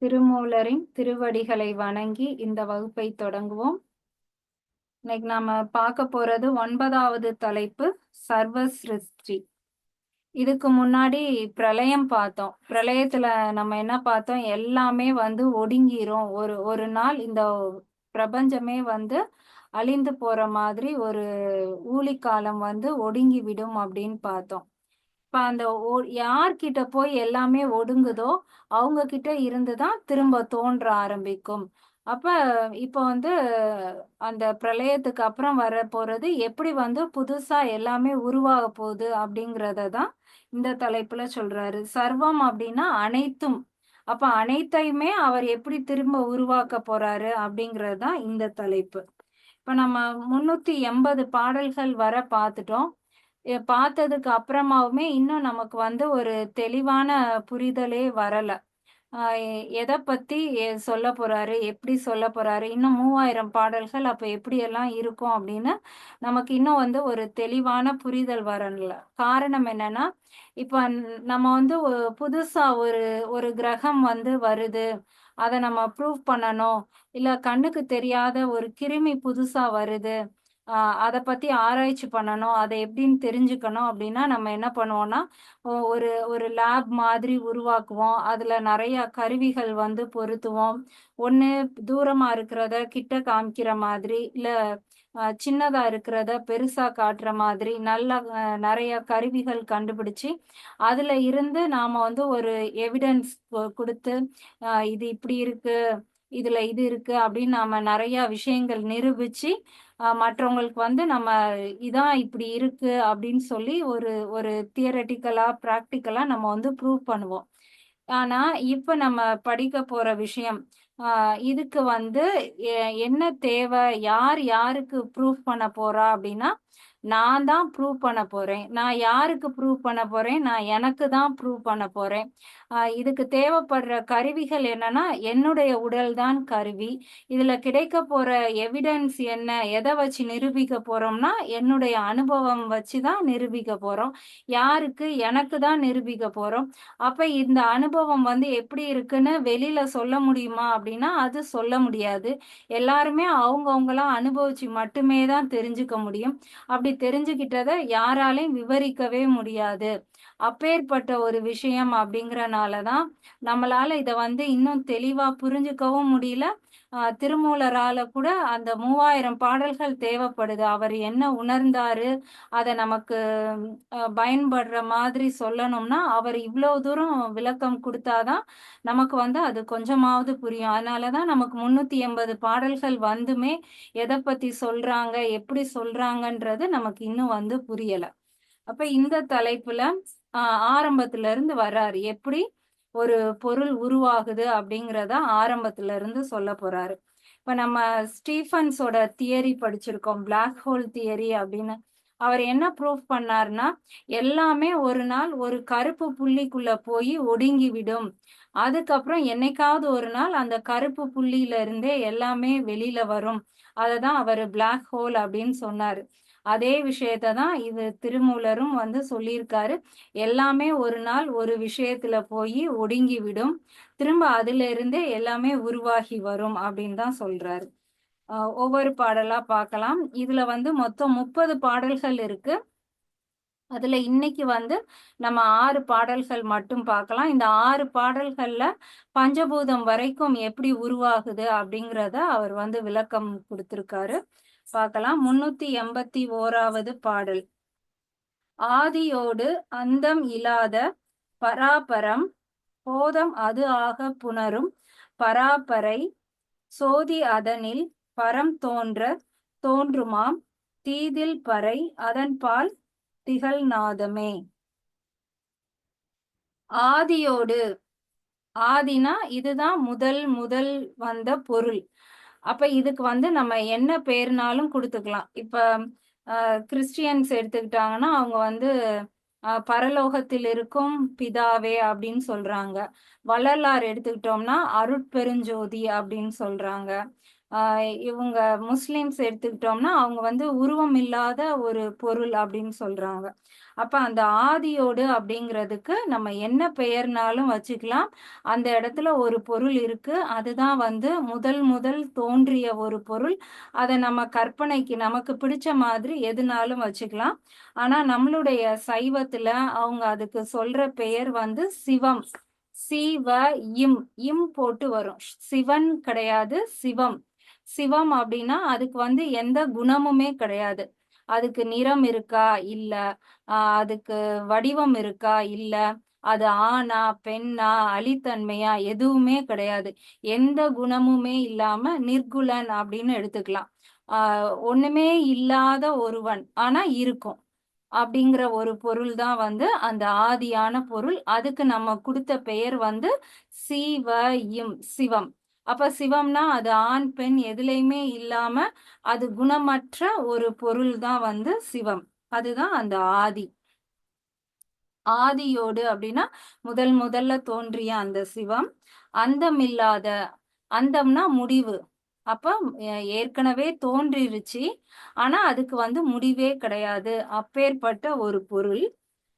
திருமூலரின் திருவடிகளை வணங்கி இந்த வகுப்பை தொடங்குவோம். இன்னைக்கு நாம பார்க்க போறது 9வது தலைப்பு, சர்வ சிருஷ்டி. இதுக்கு முன்னாடி பிரளயம் பார்த்தோம். பிரளயத்துல நம்ம என்ன பார்த்தோம்? எல்லாமே ஒடுங்கிரும். ஒரு ஒரு நாள் இந்த பிரபஞ்சமே அழிந்து போற மாதிரி ஒரு ஊழிக்காலம் ஒடுங்கி விடும் அப்படின்னு பார்த்தோம். இப்ப அந்த யார்கிட்ட போய் எல்லாமே ஒடுங்குதோ அவங்க கிட்ட இருந்துதான் திரும்ப தோன்ற ஆரம்பிக்கும். அப்ப இப்ப அந்த பிரளயத்துக்கு அப்புறம் வர போறது எப்படி புதுசா எல்லாமே உருவாக போகுது அப்படிங்கறத தான் இந்த தலைப்புல சொல்றாரு. சர்வம் அப்படின்னா அனைத்தும். அப்ப அனைத்தையுமே அவர் எப்படி திரும்ப உருவாக்க போறாரு அப்படிங்கிறது தான் இந்த தலைப்பு. இப்ப நம்ம 380 பாடல்கள் வர பார்த்துட்டோம். பார்த்ததுக்கு அப்புறமாவுமே இன்னும் நமக்கு ஒரு தெளிவான புரிதலே வரல. எதை பத்தி சொல்ல போறாரு, எப்படி சொல்ல போறாரு, இன்னும் 3000 பாடல்கள் அப்ப எப்படியெல்லாம் இருக்கும் அப்படின்னு நமக்கு இன்னும் ஒரு தெளிவான புரிதல் வரல. காரணம் என்னன்னா, இப்ப நம்ம புதுசா ஒரு ஒரு கிரகம் வருது, அதை நம்ம ப்ரூவ் பண்ணணும், இல்ல கண்ணுக்கு தெரியாத ஒரு கிருமி புதுசா வருது, அதை பத்தி ஆராய்ச்சி பண்ணணும், அதை எப்படின்னு தெரிஞ்சுக்கணும் அப்படின்னா நம்ம என்ன பண்ணுவோம்னா, ஒரு ஒரு லேப் மாதிரி உருவாக்குவோம். அதுல நிறைய கருவிகள் பொருத்துவோம். ஒண்ணு தூரமா இருக்கிறத கிட்ட காமிக்கிற மாதிரி, இல்ல சின்னதா இருக்கிறத பெருசா காட்டுற மாதிரி நல்ல நிறைய கருவிகள் கண்டுபிடிச்சு அதுல இருந்து நாம ஒரு எவிடன்ஸ் கொடுத்து, இது இப்படி இருக்கு, இதுல இது இருக்கு அப்படின்னு நாம நிறைய விஷயங்கள் நிரூபிச்சு மற்றவங்களுக்கு நம்ம இதான் இப்படி இருக்கு அப்படின்னு சொல்லி ஒரு ஒரு தியரட்டிக்கலா பிராக்டிக்கலா நம்ம ப்ரூவ் பண்ணுவோம். ஆனா இப்ப நம்ம படிக்க போற விஷயம், இதுக்கு என்ன தேவை, யார் யாருக்கு ப்ரூவ் பண்ண போறா அப்படின்னா, நான் தான் ப்ரூவ் பண்ண போறேன். நான் யாருக்கு ப்ரூவ் பண்ண போறேன்? நான் எனக்கு தான் ப்ரூவ் பண்ண போறேன். இதுக்கு தேவைப்படுற கருவிகள் என்னன்னா, என்னுடைய உடல் தான் கருவி. இதுல கிடைக்க போற எவிடன்ஸ் என்ன, எதை வச்சு நிரூபிக்க போறோம்னா, என்னுடைய அனுபவம் வச்சுதான் நிரூபிக்க போறோம். யாருக்கு? எனக்கு தான் நிரூபிக்க போறோம். அப்ப இந்த அனுபவம் எப்படி இருக்குன்னு வெளியில சொல்ல முடியுமா அப்படின்னா, அது சொல்ல முடியாது. எல்லாருமே அவங்கவங்களா அனுபவிச்சு மட்டுமே தான் தெரிஞ்சுக்க முடியும். அப்படி தெரிஞ்சுக்கிட்டத யாராலையும் விவரிக்கவே முடியாது. அப்பேற்பட்ட ஒரு விஷயம் அப்படிங்கறனாலதான் நம்மளால இத இன்னும் தெளிவா புரிஞ்சுக்கவும் முடியல. திருமூலரால கூட அந்த 3000 பாடல்கள் தேவைப்படுது. அவர் என்ன உணர்ந்தாரு, அத நமக்கு பயன்படுற மாதிரி சொல்லணும்னா அவர் இவ்வளவு தூரம் விளக்கம் கொடுத்தாதான் நமக்கு அது கொஞ்சமாவது புரியும். அதனாலதான் நமக்கு 380 பாடல்கள் வந்துமே எதை பத்தி சொல்றாங்க, எப்படி சொல்றாங்கன்றது நமக்கு இன்னும் புரியல. அப்ப இந்த தலைப்புல ஆரம்பத்துல இருந்து வர்றாரு. எப்படி ஒரு பொருள் உருவாகுது அப்படிங்கிறத ஆரம்பத்துல இருந்து சொல்ல போறாரு. இப்ப நம்ம ஸ்டீஃபன்ஸோட தியரி படிச்சிருக்கோம், பிளாக் ஹோல் தியரி அப்படின்னு. அவர் என்ன ப்ரூவ் பண்ணாருன்னா, எல்லாமே ஒரு நாள் ஒரு கருப்பு புள்ளிக்குள்ள போய் ஒடுங்கி விடும். அதுக்கப்புறம் என்னைக்காவது ஒரு நாள் அந்த கருப்பு புள்ளியில இருந்தே எல்லாமே வெளியில வரும். அததான் அவர் பிளாக் ஹோல் அப்படின்னு சொன்னாரு. அதே விஷயத்தை தான் இது திருமூலரும் சொல்லியிருக்காரு. எல்லாமே ஒரு நாள் ஒரு விஷயத்துல போய் ஒடுங்கி விடும், திரும்ப அதுல இருந்தே எல்லாமே உருவாகி வரும் அப்படின்னு தான் சொல்றாரு. ஒவ்வொரு பாடலா பார்க்கலாம். இதுல மொத்தம் 30 பாடல்கள் இருக்கு. அதுல இன்னைக்கு நம்ம 6 பாடல்கள் மட்டும் பார்க்கலாம். இந்த 6 பாடல்கள்ல பஞ்சபூதம் வரைக்கும் எப்படி உருவாகுது அப்படிங்கிறத அவர் விளக்கம் கொடுத்திருக்காரு. பார்க்கலாம். 381வது பாடல். ஆதியோடு அந்தம் இலாத பராபரம் போதம் அது ஆக புணரும் பராபரை சோதி அதனில் பரம் தோன்றுமாம் தீதில் பறை அதன்பால் திகழ்நாதமே. ஆதியோடு, ஆதினா இதுதான் முதல் முதல் வந்த பொருள். அப்ப இதுக்கு நம்ம என்ன பேருனாலும் கொடுத்துக்கலாம். இப்ப கிறிஸ்டியன்ஸ் எடுத்துக்கிட்டாங்கன்னா அவங்க பரலோகத்தில் இருக்கும் பிதாவே அப்படின்னு சொல்றாங்க. வள்ளலார் எடுத்துக்கிட்டோம்னா அருட்பெருஞ்சோதி அப்படின்னு சொல்றாங்க. இவங்க முஸ்லிம்ஸ் எடுத்துக்கிட்டோம்னா அவங்க வந்து உருவம் இல்லாத ஒரு பொருள் அப்படின்னு சொல்றாங்க. அப்ப அந்த ஆதியோடு அப்படிங்கிறதுக்கு நம்ம என்ன பெயர்னாலும் வச்சுக்கலாம். அந்த இடத்துல ஒரு பொருள் இருக்கு. அதுதான் வந்து முதல் முதல் தோன்றிய ஒரு பொருள். அதை நம்ம கற்பனைக்கு நமக்கு பிடிச்ச மாதிரி எதுனாலும் வச்சுக்கலாம். ஆனா நம்மளுடைய சைவத்துல அவங்க அதுக்கு சொல்ற பெயர் வந்து சிவம். சிவ இம் இம் போட்டு வரும். சிவன் கிடையாது, சிவம். சிவம் அப்படின்னா அதுக்கு வந்து எந்த குணமுமே கிடையாது. அதுக்கு நிறம் இருக்கா இல்ல, அதுக்கு வடிவம் இருக்கா இல்ல, அது ஆணா பெண்ணா அலித்தன்மையா எதுவுமே கிடையாது. எந்த குணமுமே இல்லாம நிர்குலன் அப்படின்னு எடுத்துக்கலாம். ஒண்ணுமே இல்லாத ஒருவன் ஆனா இருக்கும் அப்படிங்கிற ஒரு பொருள் தான் வந்து அந்த ஆதியான பொருள். அதுக்கு நம்ம கொடுத்த பெயர் வந்து சிவ இம் சிவம். அப்ப சிவம்னா அது ஆண் பெண் எதுலையுமே இல்லாம அது குணமற்ற ஒரு பொருள் தான் வந்து சிவம். அதுதான் அந்த ஆதி. ஆதியோடு அப்படின்னா முதல்ல தோன்றிய அந்த சிவம். அந்தமில்லாத, அந்தம்னா முடிவு. அப்ப ஏற்கனவே தோன்றிருச்சு, ஆனா அதுக்கு வந்து முடிவே கிடையாது. அப்பேற்பட்ட ஒரு பொருள்.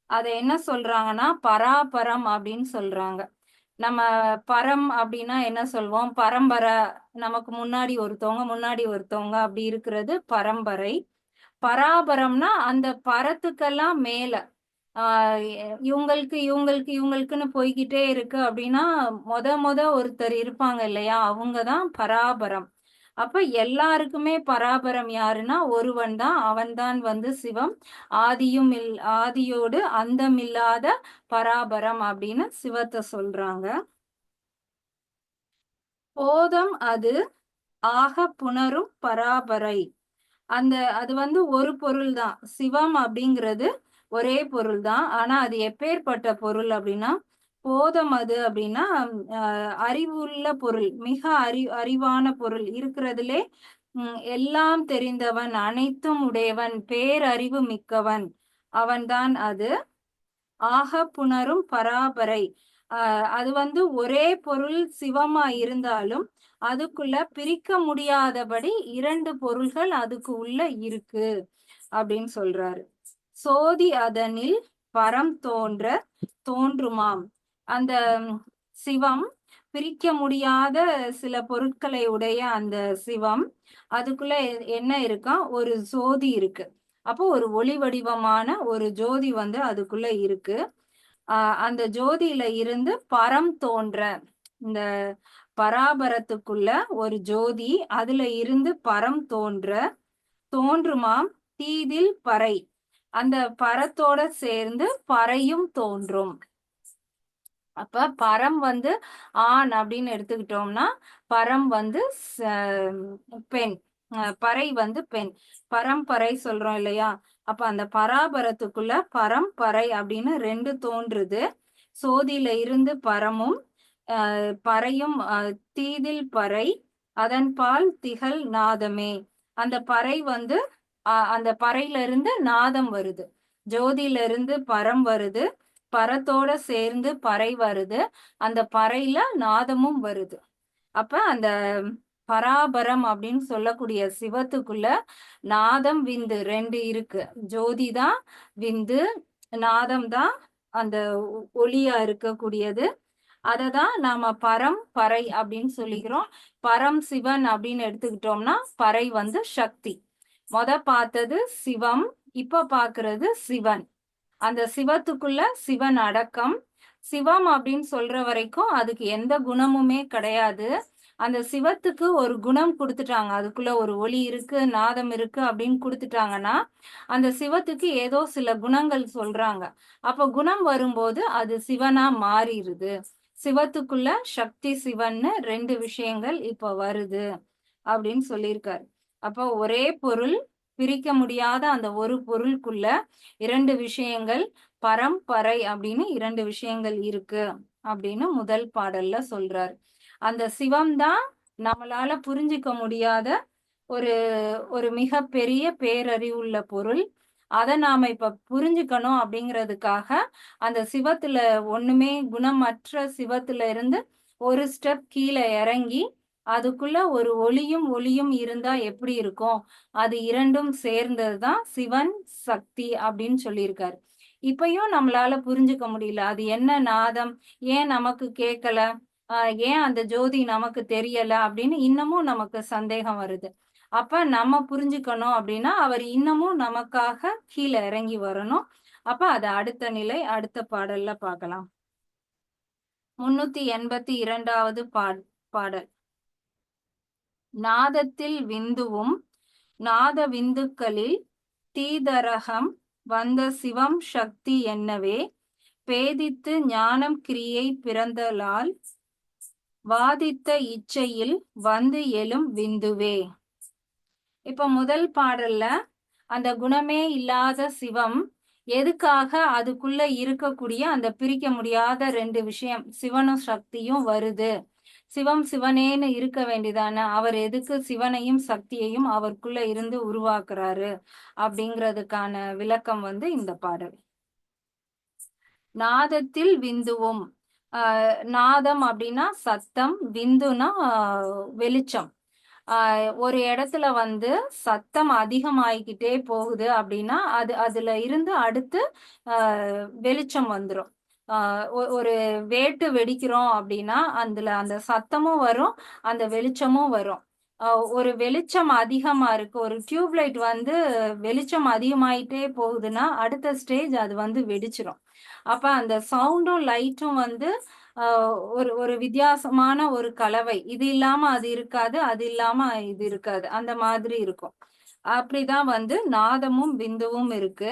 அதை என்ன சொல்றாங்கன்னா பராபரம் அப்படின்னு சொல்றாங்க. நம்ம பரம் அப்படின்னா என்ன சொல்வோம்? பரம்பரை. நமக்கு முன்னாடி ஒருத்தவங்க அப்படி இருக்கிறது பரம்பரை. பராபரம்னா அந்த பரத்துக்கெல்லாம் மேல இவங்களுக்குன்னு போய்கிட்டே இருக்கு அப்படின்னா மொத ஒருத்தர் இருப்பாங்க இல்லையா, அவங்கதான் பராபரம். அப்ப எல்லாருக்குமே பராபரம் யாருன்னா ஒருவன் தான், அவன்தான் வந்து சிவம். ஆதியோடு அந்தமில்லாத பராபரம் அப்படின்னு சிவத்தை சொல்றாங்க. போதம் அது ஆக புணரும் பராபரை. அது வந்து ஒரு பொருள் தான். சிவம் அப்படிங்கிறது ஒரே பொருள் தான். ஆனா அது எப்பேற்பட்ட பொருள் அப்படின்னா போதம் அது அப்படின்னா அறிவுள்ள பொருள், மிக அறிவான பொருள் இருக்கிறதுலே எல்லாம் தெரிந்தவன், அனைத்தும் உடையவன், பேரறிவு மிக்கவன், அவன்தான் அது. ஆக புணரும் பராபரை. அது வந்து ஒரே பொருள் சிவமா இருந்தாலும் அதுக்குள்ள பிரிக்க முடியாதபடி இரண்டு பொருள்கள் அதுக்கு உள்ள இருக்கு அப்படின்னு சொல்றாரு. சோதி அதனில் பரம் தோன்றுமாம். அந்த சிவம் பிரிக்க முடியாத சில பொருட்களை உடைய அந்த சிவம், அதுக்குள்ள என்ன இருக்கா, ஒரு ஜோதி இருக்கு. அப்போ ஒரு ஒளி வடிவமான ஒரு ஜோதி வந்து அதுக்குள்ள இருக்கு. அந்த ஜோதியில இருந்து பரம் தோன்ற, இந்த பராபரத்துக்குள்ள ஒரு ஜோதி, அதுல இருந்து பரம் தோன்றுமாம் தீதில் பறை. அந்த பரத்தோட சேர்ந்து பறையும் தோன்றும். அப்ப பரம் வந்து ஆண் அப்படின்னு எடுத்துக்கிட்டோம்னா பரம் வந்து பெண், பறை வந்து பெண். பரம்பரை சொல்றோம் இல்லையா, அப்ப அந்த பராபரத்துக்குள்ள பரம்பரை அப்படின்னு ரெண்டு தோன்றுது. சோதியில இருந்து பரமும் பறையும், தீதில் பறை அதன் பால் திகழ் நாதமே. அந்த பறை வந்து அந்த பறையில இருந்து நாதம் வருது. ஜோதியில இருந்து பரம் வருது, பரத்தோட சேர்ந்து பறை வருது, அந்த பறையில நாதமும் வருது. அப்ப அந்த பராபரம் அப்படின்னு சொல்லக்கூடிய சிவத்துக்குள்ள நாதம் விந்து ரெண்டு இருக்கு. ஜோதி தான் விந்து, நாதம் தான் அந்த ஒளியா இருக்கக்கூடியது. அததான் நாம பரம் பறை அப்படின்னு சொல்லிக்கிறோம். பரம் சிவன் அப்படின்னு எடுத்துக்கிட்டோம்னா பறை வந்து சக்தி. பார்த்தது சிவம், இப்ப பாக்குறது சிவன். அந்த சிவத்துக்குள்ள சிவன் அடக்கம். சிவம் அப்படின்னு சொல்ற வரைக்கும் அதுக்கு எந்த குணமுமே கிடையாது. அந்த சிவத்துக்கு ஒரு குணம் கொடுத்துட்டாங்க, அதுக்குள்ள ஒரு ஒளி இருக்கு, நாதம் இருக்கு அப்படின்னு கொடுத்துட்டாங்கன்னா அந்த சிவத்துக்கு ஏதோ சில குணங்கள் சொல்றாங்க. அப்ப குணம் வரும்போது அது சிவனா மாறிடுது. சிவத்துக்குள்ள சக்தி சிவன்னு ரெண்டு விஷயங்கள் இப்ப வருது அப்படின்னு சொல்லியிருக்காரு. அப்ப ஒரே பொருள், பிரிக்க முடியாத அந்த ஒரு பொருளுக்குள்ள இரண்டு விஷயங்கள், பரம்பரை அப்படின்னு இரண்டு விஷயங்கள் இருக்கு அப்படின்னு முதல் பாடல்ல சொல்றாரு. அந்த சிவம் தான் நம்மளால புரிஞ்சிக்க முடியாத ஒரு ஒரு மிக பெரிய பேரறிவுள்ள பொருள். அதை நாம இப்ப புரிஞ்சுக்கணும் அப்படிங்கிறதுக்காக அந்த சிவத்துல ஒண்ணுமே குணமற்ற சிவத்துல இருந்து ஒரு ஸ்டெப் கீழே இறங்கி அதுக்குள்ள ஒரு ஒளியும் இருந்தா எப்படி இருக்கும்? அது இரண்டும் சேர்ந்ததுதான் சிவன் சக்தி அப்படின்னு சொல்லியிருக்காரு. இப்பயும் நம்மளால புரிஞ்சுக்க முடியல. அது என்ன நாதம்? ஏன் நமக்கு கேட்கல? ஏன் அந்த ஜோதி நமக்கு தெரியல? அப்படின்னு இன்னமும் நமக்கு சந்தேகம் வருது. அப்ப நம்ம புரிஞ்சுக்கணும் அப்படின்னா, அவர் இன்னமும் நமக்காக கீழ இறங்கி வரணும். அப்ப அது அடுத்த நிலை, அடுத்த பாடல்ல பார்க்கலாம். 382வது பாடல். நாதத்தில் விந்துவும் நாத விந்துக்களில் தீதரகம் வந்த சிவம் சக்தி என்னவே பேதித்து ஞானம் கிரியை பிறந்தலால் வாதித்த இச்சையில் வந்து எழும் விந்துவே. இப்ப முதல் பாடல்ல அந்த குணமே இல்லாத சிவம் எதுக்காக அதுக்குள்ள இருக்கக்கூடிய அந்த பிரிக்க முடியாத ரெண்டு விஷயம் சிவனும் சக்தியும் வருது. சிவம் சிவனேன்னு இருக்க வேண்டியதானே, அவர் எதுக்கு சிவனையும் சக்தியையும் அவருக்குள்ள இருந்து உருவாக்குறாரு அப்படிங்கிறதுக்கான விளக்கம் வந்து இந்த பாடல். நாதத்தில் விந்துவும், நாதம் அப்படின்னா சத்தம், விந்துனா வெளிச்சம். ஒரு இடத்துல வந்து சத்தம் அதிகமாயிக்கிட்டே போகுது அப்படின்னா அதுல இருந்து அடுத்து வெளிச்சம் வந்துடும். ஒரு வேட்டு வெடிக்கிறோம் அப்படின்னா அதுல அந்த சத்தமும் வரும், அந்த வெளிச்சமும் வரும். ஒரு வெளிச்சம் அதிகமா இருக்கு, ஒரு டியூப்லைட் வந்து வெளிச்சம் அதிகமாயிட்டே போகுதுன்னா அடுத்த ஸ்டேஜ் அது வந்து வெடிச்சிரும். அப்ப அந்த சவுண்டும் லைட்டும் வந்து ஒரு ஒரு வித்தியாசமான ஒரு கலவை. இது இல்லாம அது இருக்காது, அது இல்லாம இது இருக்காது, அந்த மாதிரி இருக்கும். அப்படிதான் வந்து நாதமும் விந்துவும் இருக்கு.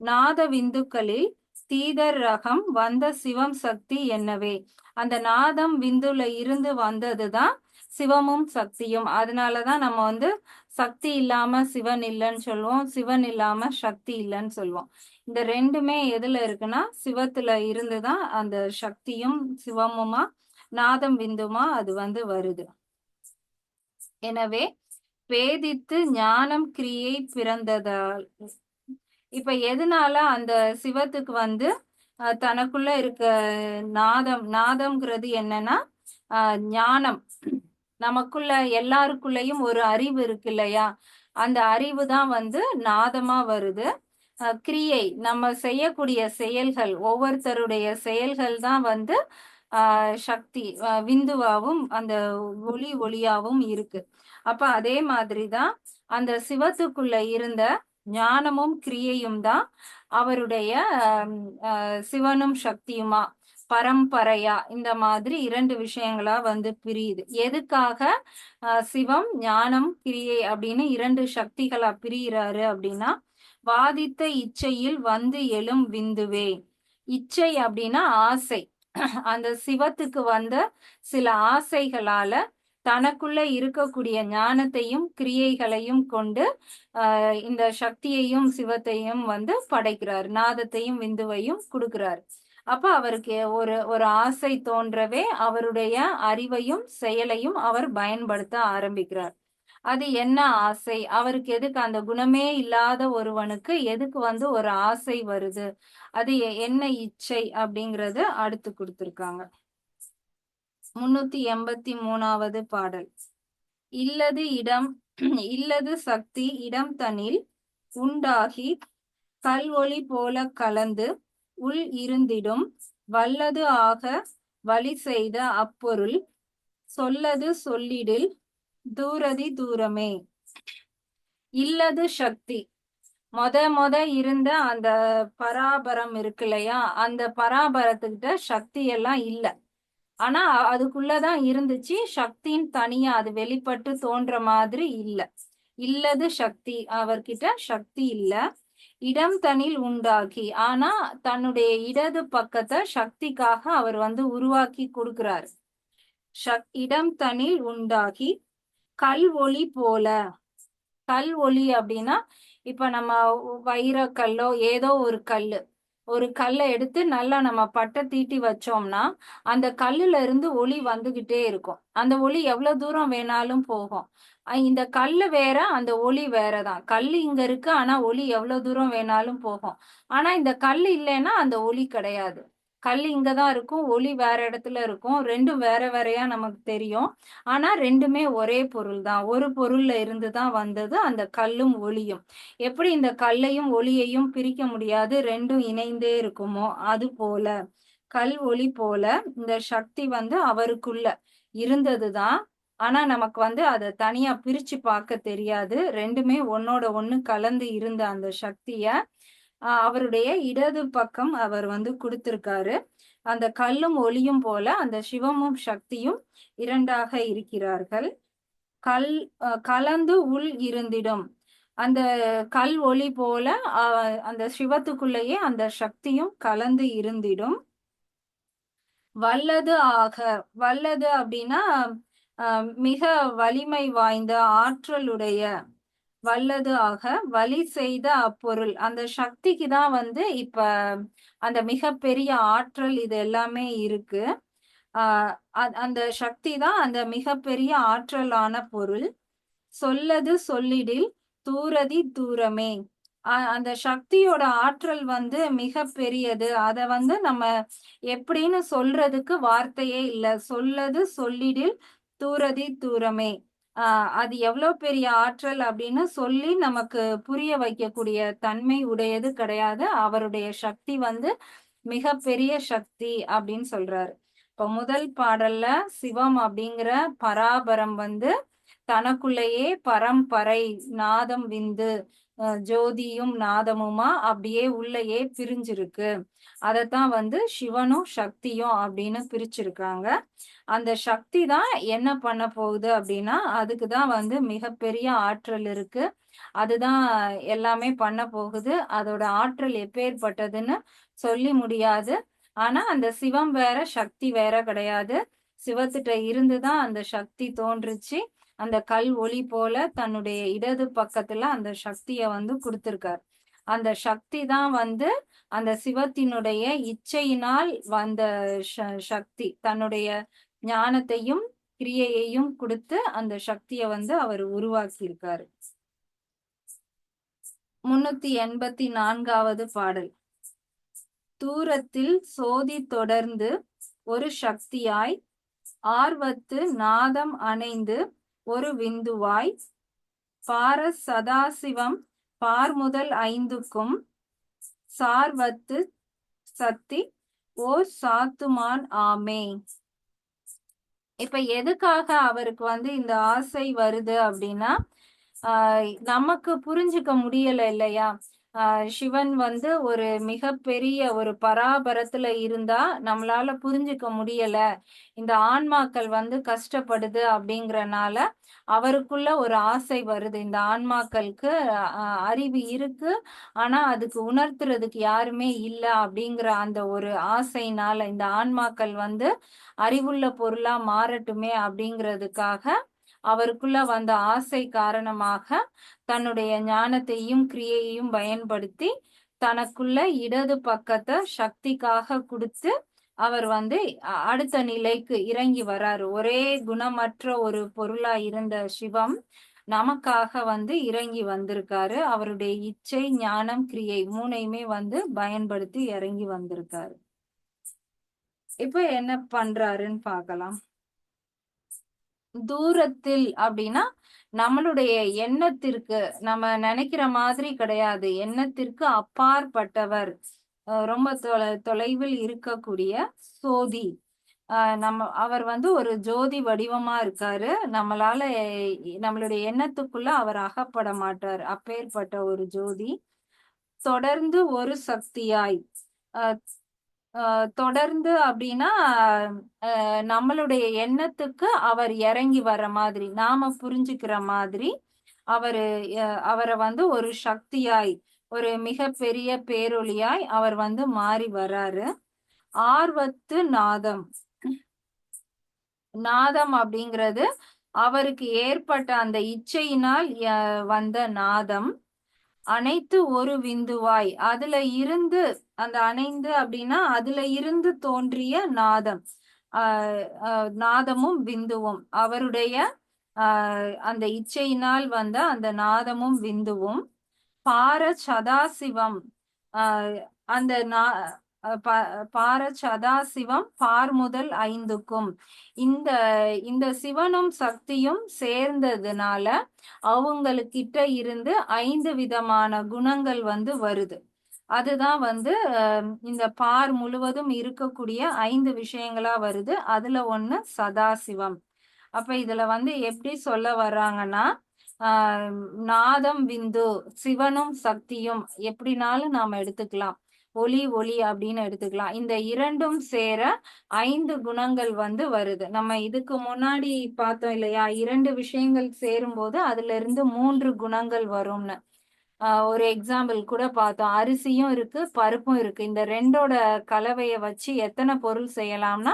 நாத விந்துக்களில் தீதர் ரகம் வந்த சிவம் சக்தி என்னவே. அந்த நாதம் விந்துல இருந்து வந்ததுதான் சிவமும் சக்தியும். அதனாலதான் நம்ம வந்து சக்தி இல்லாம சிவன் இல்லைன்னு சொல்லுவோம், சிவன் இல்லாம சக்தி இல்லைன்னு சொல்லுவோம். இந்த ரெண்டுமே எதுல இருக்குன்னா சிவத்துல இருந்துதான் அந்த சக்தியும் சிவமுமா நாதம் விந்துமா அது வந்து வருது. எனவே பேதித்து ஞானம் கிரியை பிறந்ததால், இப்ப எதனால அந்த சிவத்துக்கு வந்து தனக்குள்ள இருக்க நாதம்ங்கிறது என்னன்னா ஞானம். நமக்குள்ள எல்லாருக்குள்ளயும் ஒரு அறிவு இருக்கு இல்லையா, அந்த அறிவு தான் வந்து நாதமா வருது. கிரியை, நம்ம செய்யக்கூடிய செயல்கள், ஒவ்வொருத்தருடைய செயல்கள் தான் வந்து சக்தி விந்துவாவும் அந்த ஒளியாவும் இருக்கு. அப்ப அதே மாதிரிதான் அந்த சிவத்துக்குள்ள இருந்த ஞானமும் கிரியையும் தான் அவருடைய சிவனும் சக்தியுமா பரம்பரையா இந்த மாதிரி இரண்டு விஷயங்களா வந்து பிரியுது. எதுக்காக சிவம் ஞானம் கிரியை அப்படின்னு இரண்டு சக்திகளா பிரிகிறாரு அப்படின்னா, வாதித்த இச்சையில் வந்து எழும் விந்துவே. இச்சை அப்படின்னா ஆசை. அந்த சிவத்துக்கு வந்த சில ஆசைகளால தனக்குள்ள இருக்கக்கூடிய ஞானத்தையும் கிரியைகளையும் கொண்டு இந்த சக்தியையும் சிவத்தையும் வந்து படைக்கிறார், நாதத்தையும் விந்துவையும் கொடுக்கிறார். அப்ப அவருக்கு ஒரு ஒரு ஆசை தோன்றவே அவருடைய அறிவையும் செயலையும் அவர் பயன்படுத்த ஆரம்பிக்கிறார். அது என்ன ஆசை? அவருக்கு எதுக்கு, அந்த குணமே இல்லாத ஒருவனுக்கு எதுக்கு வந்து ஒரு ஆசை வருது? அது என்ன இச்சை அப்படிங்கறது அடுத்து கொடுத்திருக்காங்க. 383வது பாடல். இல்லது இடம் இல்லது சக்தி இடம் தனில் உண்டாகி கல்வொளி போல கலந்து உள் இருந்திடும் வல்லது ஆக வழி செய்த அப்பொருள் சொல்லது சொல்லிடில் தூரதி தூரமே. இல்லது சக்தி, மொத இருந்த அந்த பராபரம் இருக்கு இல்லையா, அந்த பராபரத்துக்கிட்ட சக்தி எல்லாம் இல்ல. ஆனா அதுக்குள்ளதான் இருந்துச்சு, சக்தியின் தனியா அது வெளிப்பட்டு தோன்ற மாதிரி இல்ல. இல்லது சக்தி, அவர்கிட்ட சக்தி இல்ல. இடம் தனில் உண்டாக்கி, ஆனா தன்னுடைய இடது பக்கத்தை சக்திக்காக அவர் வந்து உருவாக்கி கொடுக்கிறார். இடம் தனில் உண்டாகி கல் ஒளி போல. கல் ஒளி அப்படின்னா இப்ப நம்ம வைரக்கல்லோ ஏதோ ஒரு கல்லை எடுத்து நல்லா நம்ம பட்டை தீட்டி வச்சோம்னா அந்த கல்லுல இருந்து ஒளி வந்துகிட்டே இருக்கும். அந்த ஒளி எவ்வளவு தூரம் வேணாலும் போகும். இந்த கல்லு வேற, அந்த ஒளி வேறதான். கல்லு இங்க இருக்கு, ஆனா ஒளி எவ்வளவு தூரம் வேணாலும் போகும். ஆனா இந்த கல்லு இல்லைன்னா அந்த ஒளி கிடையாது. கல் இங்கதான் இருக்கும், ஒளி வேற இடத்துல இருக்கும். ரெண்டும் வேற வேறையா நமக்கு தெரியும். ஆனா ரெண்டுமே ஒரே பொருள் தான். ஒரு பொருள்ல இருந்து தான் வந்தது அந்த கல்லும் ஒளியும். எப்படி இந்த கல்லையும் ஒளியையும் பிரிக்க முடியாது, ரெண்டும் இணைந்தே இருக்குமோ அது போல கல் ஒளி போல இந்த சக்தி அவருக்குள்ள இருந்ததுதான். ஆனா நமக்கு அதை தனியா பிரிச்சு பார்க்க தெரியாது. ரெண்டுமே ஒன்னோட ஒண்ணு கலந்து இருந்த அந்த சக்திய அவருடைய இடது பக்கம் அவர் கொடுத்திருக்காரு. அந்த கல்லும் ஒளியும் போல அந்த சிவமும் சக்தியும் இரண்டாக இருக்கிறார்கள். கலந்து உள் இருந்திடும். அந்த கல் ஒளி போல அந்த சிவத்துக்குள்ளேயே அந்த சக்தியும் கலந்து இருந்திடும். வல்லது ஆக, வல்லது அப்படின்னா மிக வலிமை வாய்ந்த ஆற்றலுடைய, வல்லது ஆக வலி செய்த அப்பொருள். அந்த சக்திக்கு தான் இப்ப அந்த மிகப்பெரிய ஆற்றல் இது எல்லாமே இருக்கு. அந்த சக்தி தான் அந்த மிகப்பெரிய ஆற்றலான பொருள். சொல்லது சொல்லிடில் தூரதி தூரமே. அந்த சக்தியோட ஆற்றல் மிக பெரியது. அத நம்ம எப்படின்னு சொல்றதுக்கு வார்த்தையே இல்ல. சொல்லது சொல்லிடில் தூரதி தூரமே. அது எவ்வளவு பெரிய ஆற்றல் அப்படின்னு சொல்லி நமக்கு புரிய வைக்கக்கூடிய தன்மை உடையது கிடையாது. அவருடைய சக்தி மிக பெரிய சக்தி அப்படின்னு சொல்றாரு. இப்ப முதல் பாடல்ல சிவம் அப்படிங்கிற பராபரம் தனக்குள்ளேயே பரம்பரை நாதம் விந்து ஜோதியும் நாதமுமா அப்படியே உள்ளேயே பிரிஞ்சிருக்கு. அதத்தான் சிவனும் சக்தியும் அப்படின்னு பிரிச்சிருக்காங்க. அந்த சக்தி தான் என்ன பண்ண போகுது அப்படின்னா, அதுக்குதான் மிகப்பெரிய ஆற்றல் இருக்கு. அதுதான் எல்லாமே பண்ண போகுது. அதோட ஆற்றல் எப்பேற்பட்டதுன்னு சொல்லி முடியாது. ஆனா அந்த சிவம் வேற சக்தி வேற கிடையாது. சிவத்திட்ட இருந்துதான் அந்த சக்தி தோன்றுச்சு. அந்த கல் ஒளி போல தன்னுடைய இடது பக்கத்துல அந்த சக்திய கொடுத்திருக்கார். அந்த சக்தி தான் அந்த சிவத்தினுடைய இச்சையினால் வந்த சக்தி. தன்னுடைய ஞானத்தையும் கிரியையையும் கொடுத்து அந்த சக்திய அவர் உருவாக்கி இருக்காரு. 384வது பாடல். தூரத்தில் சோதி தொடர்ந்து ஒரு சக்தியாய் ஆர்வத்து நாதம் அணைந்து ஒரு விந்துவாய் பார சதாசிவம் பார்முதல் ஐந்துக்கும் சார்வத்து சக்தி ஓர் சாத்துமான் ஆமே. இப்ப எதுக்காக அவருக்கு இந்த ஆசை வருது அப்படின்னா, நமக்கு புரிஞ்சுக்க முடியல இல்லையா? சிவன் ஒரு மிகப்பெரிய ஒரு பராபரத்துல இருந்தா நம்மளால புரிஞ்சுக்க முடியல. இந்த ஆன்மாக்கள் கஷ்டப்படுது அப்படிங்கறனால அவருக்குள்ள ஒரு ஆசை வருது. இந்த ஆன்மாக்களுக்கு அறிவு இருக்கு, ஆனா அதுக்கு உணர்த்துறதுக்கு யாருமே இல்ல அப்படிங்கிற அந்த ஒரு ஆசையினால இந்த ஆன்மாக்கள் அறிவுள்ள பொருளா மாறட்டுமே அப்படிங்கிறதுக்காக அவருக்குள்ள வந்த ஆசை காரணமாக தன்னுடைய ஞானத்தையும் கிரியையையும் பயன்படுத்தி தனக்குள்ள இடது பக்கத்தை சக்திக்காக கொடுத்து அவர் அடுத்த நிலைக்கு இறங்கி வராரு. ஒரே குணமற்ற ஒரு பொருளா இருந்த சிவம் நமக்காக இறங்கி வந்திருக்காரு. அவருடைய இச்சை ஞானம் கிரியை மூணையுமே பயன்படுத்தி இறங்கி வந்திருக்காரு. இப்ப என்ன பண்றாருன்னு பார்க்கலாம். தூரத்தில் அப்படின்னா நம்மளுடைய எண்ணத்திற்கு, நம்ம நினைக்கிற மாதிரி கிடையாது, எண்ணத்திற்கு அப்பாற்பட்டவர், ரொம்ப தொலைவில் இருக்கக்கூடிய சோதி. அவர் ஒரு ஜோதி வடிவமா இருக்காரு. நம்மளுடைய எண்ணத்துக்குள்ள அவர் அகப்பட மாட்டார். அப்பேற்பட்ட ஒரு ஜோதி. தொடர்ந்து ஒரு சக்தியாய், தொடர்ந்து அப்படின்னா நம்மளுடைய எண்ணத்துக்கு அவர் இறங்கி வர மாதிரி, நாம புரிஞ்சுக்கிற மாதிரி அவரை ஒரு சக்தியாய், ஒரு மிகப்பெரிய பேரொளியாய் அவர் மாறி வராரு. ஆர்வத்து நாதம். நாதம் அப்படிங்கிறது அவருக்கு ஏற்பட்ட அந்த இச்சையினால் வந்த நாதம். அனைத்து ஒரு விந்துவாய், அதுல இருந்து அந்த அணைந்து அப்படின்னா அதுல இருந்து தோன்றிய நாதம். நாதமும் விந்துவும் அவருடைய அந்த இச்சையினால் வந்த அந்த நாதமும் விந்துவும். பார சதாசிவம், அந்த பார சதாசிவம் பார் முதல் ஐந்துக்கும். இந்த இந்த சிவனும் சக்தியும் சேர்ந்ததுனால அவங்களுக்கிட்ட இருந்து 5 விதமான குணங்கள் வந்து வருது. அதுதான் வந்து இந்த பார் முழுவதும் இருக்கக்கூடிய 5 விஷயங்களா வருது. அதுல ஒண்ணு சதாசிவம். அப்ப இதுல வந்து எப்படி சொல்ல வர்றாங்கன்னா, நாதம் விந்து, சிவனும் சக்தியும் எப்படினாலும் நாம எடுத்துக்கலாம். ஒளி ஒளி அப்படின்னு எடுத்துக்கலாம். இந்த இரண்டும் சேர 5 குணங்கள் வந்து வருது. நம்ம இதுக்கு முன்னாடி பார்த்தோம் இல்லையா, 2 விஷயங்கள் சேரும்போது அதுல இருந்து 3 குணங்கள் வரும்னு. ஒரு எக்ஸாம்பிள் கூட பார்த்தோம். அரிசியும் இருக்கு, பருப்பும் இருக்கு. இந்த 2ஓட கலவைய வச்சு எத்தனை பொருள் செய்யலாம்னா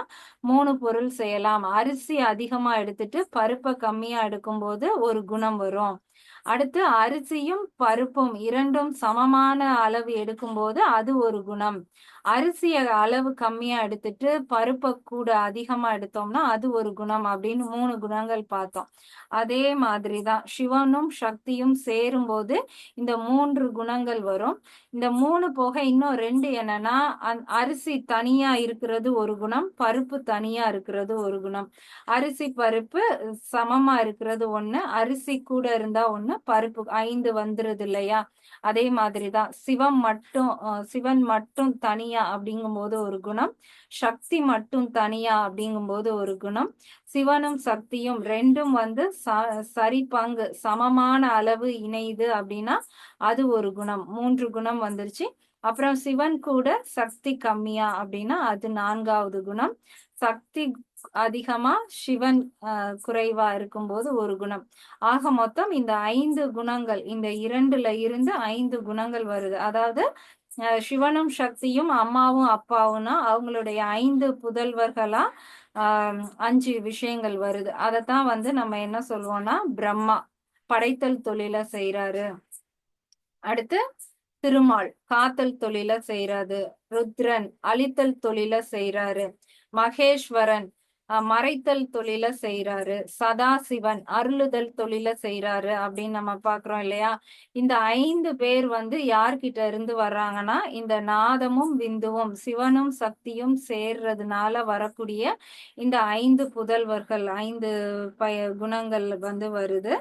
3 பொருள் செய்யலாம். அரிசி அதிகமா எடுத்துட்டு பருப்பை கம்மியா எடுக்கும்போது ஒரு குணம் வரும். அடுத்து அரிசியும் பருப்பும் 2ம் சமமான அளவு எடுக்கும்போது அது ஒரு குணம். அரிசிய அளவு கம்மியா எடுத்துட்டு பருப்பை கூட அதிகமா எடுத்தோம்னா அது ஒரு குணம் அப்படின்னு 3 குணங்கள் பார்த்தோம். அதே மாதிரிதான் சிவனும் சக்தியும் சேரும்போது இந்த 3 குணங்கள் வரும். இந்த 3 போக இன்னும் 2 என்னன்னா, அரிசி தனியா இருக்கிறது ஒரு குணம், பருப்பு தனியா இருக்கிறது ஒரு குணம். அரிசி பருப்பு சமமா இருக்கிறது ஒண்ணு, அரிசி கூட இருந்தா ஒண்ணு, பருப்பு 5 வந்துருது இல்லையா? அதே மாதிரிதான் சிவன் மட்டும் தனியா அப்படிங்கும்போது ஒரு குணம், சக்தி மட்டும் தனியா அப்படிங்கும்போது ஒரு குணம், சிவனும் சக்தியும் 2ம் வந்து சரி பங்கு சமமான அளவு இணையுது அப்படின்னா அது ஒரு குணம். 3 குணம் வந்துருச்சு. அப்புறம் சிவன் கூட சக்தி கம்மியா அப்படின்னா அது 4வது குணம். சக்தி அதிகமா சிவன் குறைவா இருக்கும்போது ஒரு குணம். ஆக மொத்தம் இந்த 5 குணங்கள், இந்த 2ல இருந்து 5 குணங்கள் வருது. அதாவது சிவனும் சக்தியும் அம்மாவும் அப்பாவும்னா அவங்களுடைய 5 புதல்வர்களா 5 விஷயங்கள் வருது. அதத்தான் வந்து நம்ம என்ன சொல்லுவோம்னா பிரம்மா படைத்தல் தொழில செய்யறாரு. அடுத்து திருமால் காத்தல் தொழில செய்யறாரு. ருத்ரன் அழித்தல் தொழில செய்யறாரு. மகேஸ்வரன் மறைத்தல் தொழில செய்யறாரு. சதாசிவன் அருளுதல் தொழில செய்யறாரு அப்படின்னு நம்ம பாக்குறோம் இல்லையா? இந்த 5 பேர் வந்து யார்கிட்ட இருந்து வர்றாங்கன்னா, இந்த நாதமும் விந்துவும் சிவனும் சக்தியும் சேர்றதுனால வரக்கூடிய இந்த 5 புதல்வர்கள் 5 குணங்கள் வந்து வருது.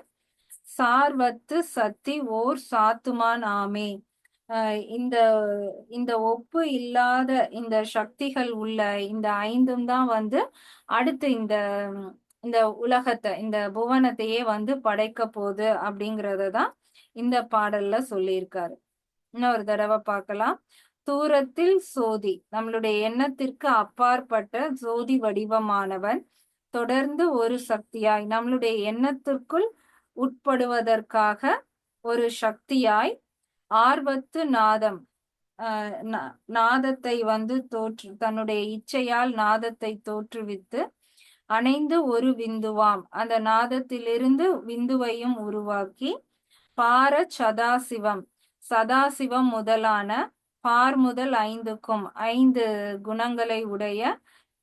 சார்வத்து சத்தி ஓர் சாத்துமான் ஆமே. இந்த இந்த ஒப்பு இல்லாத இந்த சக்திகள் உள்ள இந்த 5ம் தான் வந்து அடுத்து இந்த இந்த உலகத்தை இந்த புவனத்தையே வந்து படைக்க போகுது அப்படிங்கறதான் இந்த பாடல்ல சொல்லியிருக்காரு. இன்னொரு தடவை பார்க்கலாம். தூரத்தில் சோதி, நம்மளுடைய எண்ணத்திற்கு அப்பாற்பட்ட சோதி வடிவமானவன் தொடர்ந்து ஒரு சக்தியாய் நம்மளுடைய எண்ணத்திற்குள் உட்படுவதற்காக ஒரு சக்தியாய் ஆர்வத்து நாதம் நாதத்தை வந்து தன்னுடைய இச்சையால் நாதத்தை தோற்றுவித்து அணைந்து ஒரு விந்துவாம், அந்த நாதத்திலிருந்து விந்துவையும் உருவாக்கி பார சதாசிவம் முதலான பார் முதல் 5க்கும் 5 குணங்களை உடைய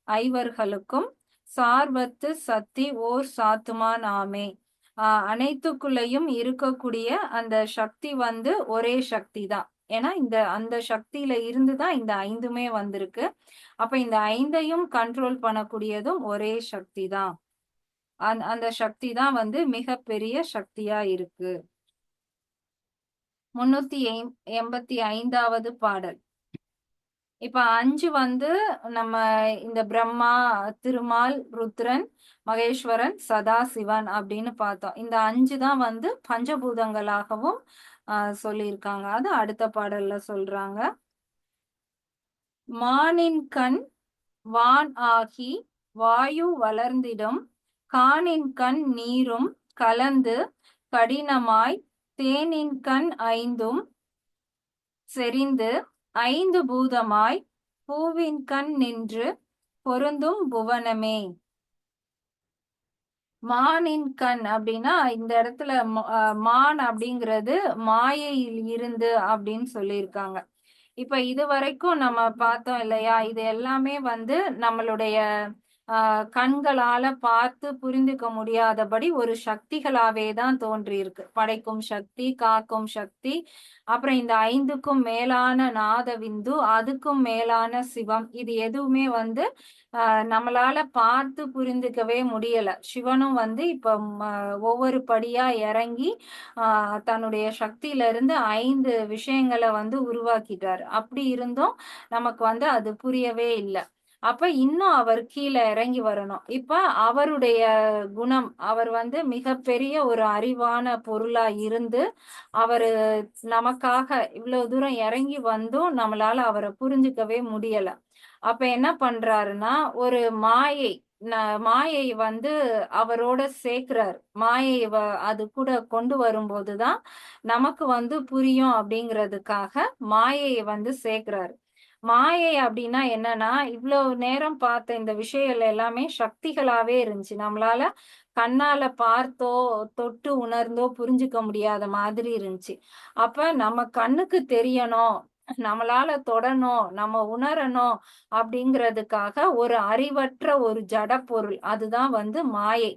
ஐவர்களுக்கும் சார்வத்து சத்தி ஓர் சாத்துமான் ஆமே. அனைத்துக்குள்ளேயும் இருக்கக்கூடிய அந்த சக்தி வந்து ஒரே சக்தி தான். ஏன்னா அந்த சக்தியில இருந்துதான் இந்த 5மே வந்திருக்கு. அப்ப இந்த 5ஐயும் கண்ட்ரோல் பண்ணக்கூடியதும் ஒரே சக்தி தான். அந்த சக்தி தான் வந்து மிகப்பெரிய சக்தியா இருக்கு. 385வது பாடல். இப்ப 5 வந்து நம்ம இந்த பிரம்மா, திருமால், ருத்ரன், மகேஸ்வரன், சதாசிவன் அப்படின்னு பார்த்தோம். இந்த 5 தான் வந்து பஞ்சபூதங்களாகவும் சொல்லியிருக்காங்க. அது அடுத்த பாடல்ல சொல்றாங்க. மானின் கண் வான் ஆகி வாயு வளர்ந்திடும், கானின் கண் நீரும் கலந்து கடினமாய், தேனின் கண் 5ம் செறிந்து 5 பூதமாய், பூவின் கண் நின்று பொருந்தும் புவனமே. மானின் கண் அப்படின்னா இந்த இடத்துல மான் அப்படிங்கிறது மாயையில் இருந்து அப்படின்னு சொல்லியிருக்காங்க. இப்ப இது வரைக்கும் நம்ம பார்த்தோம் இல்லையா, இது எல்லாமே வந்து நம்மளுடைய கண்களால பார்த்து புரிந்துக்க முடியாதபடி ஒரு சக்திகளாவே தான் தோன்றியிருக்கு. படைக்கும் சக்தி, காக்கும் சக்தி, அப்புறம் இந்த 5க்கும் மேலான நாதவிந்து, அதுக்கும் மேலான சிவம். இது எதுவுமே வந்து நம்மளால பார்த்து புரிந்துக்கவே முடியல. சிவனும் வந்து இப்ப ஒவ்வொரு படியா இறங்கி தன்னுடைய சக்தியில இருந்து 5 விஷயங்களை வந்து உருவாக்கிட்டார். அப்படி இருந்தும் நமக்கு வந்து அது புரியவே இல்லை. அப்ப இன்னும் அவர் கீழே இறங்கி வரணும். இப்ப அவருடைய குணம், அவர் வந்து மிகப்பெரிய ஒரு அறிவான பொருளா இருந்து அவரு நமக்காக இவ்வளவு தூரம் இறங்கி வந்தும் நம்மளால அவரை புரிஞ்சுக்கவே முடியல. அப்ப என்ன பண்றாருன்னா ஒரு மாயை வந்து அவரோட சேர்க்கிறார். மாயை அது கூட கொண்டு வரும்போதுதான் நமக்கு வந்து புரியும் அப்படிங்கிறதுக்காக மாயையை வந்து சேர்க்கிறாரு. மாயை அப்படின்னா என்னன்னா, இவ்வளவு நேரம் பார்த்த இந்த விஷயங்கள் எல்லாமே சக்திகளாவே இருந்துச்சு. நம்மளால கண்ணால பார்த்தோ, தொட்டு உணர்ந்தோ புரிஞ்சுக்க முடியாத மாதிரி இருந்துச்சு. அப்ப நம்ம கண்ணுக்கு தெரியணும், நம்மளால தொடணும், நம்ம உணரணும் அப்படிங்கிறதுக்காக ஒரு அறிவற்ற ஒரு ஜட பொருள். அதுதான் வந்து மாயை.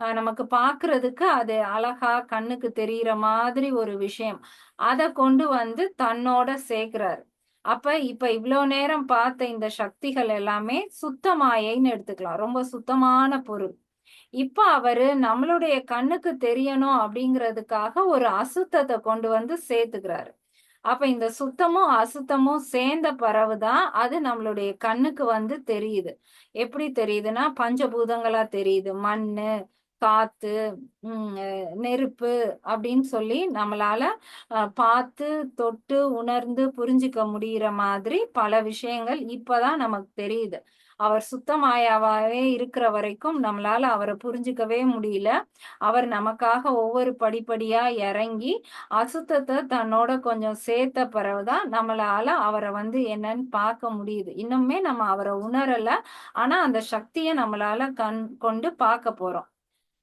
நமக்கு பார்க்கிறதுக்கு அது அழகா கண்ணுக்கு தெரியிற மாதிரி ஒரு விஷயம். அத கொண்டு வந்து தன்னோட சேர்க்கிறாரு. அப்ப இப்ப இவ்ளோ நேரம் பார்த்த இந்த சக்திகள் எல்லாமே சுத்த மாயைன்னு எடுத்துக்கலாம். ரொம்ப சுத்தமான பொருள். இப்ப அவரு நம்மளுடைய கண்ணுக்கு தெரியணும் அப்படிங்கிறதுக்காக ஒரு அசுத்தத்தை கொண்டு வந்து சேர்த்துக்கிறாரு. அப்ப இந்த சுத்தமும் அசுத்தமும் சேர்ந்த பிறகுதான் அது நம்மளுடைய கண்ணுக்கு வந்து தெரியுது. எப்படி தெரியுதுன்னா பஞ்சபூதங்களா தெரியுது. மண்ணு, காத்து, நெருப்பு அப்படின்னு சொல்லி நம்மளால பார்த்து தொட்டு உணர்ந்து புரிஞ்சுக்க முடியிற மாதிரி பல விஷயங்கள் இப்பதான் நமக்கு தெரியுது. அவர் சுத்தமாயாவே இருக்கிற வரைக்கும் நம்மளால அவரை புரிஞ்சுக்கவே முடியல. அவர் நமக்காக ஒவ்வொரு படிப்படியா இறங்கி அசுத்தத்தை தன்னோட கொஞ்சம் சேர்த்த பிறகுதான் நம்மளால அவரை வந்து என்னன்னு பார்க்க முடியுது. இன்னுமே நம்ம அவரை உணரல. ஆனா அந்த சக்தியை நம்மளால கொண்டு பார்க்க போறோம்.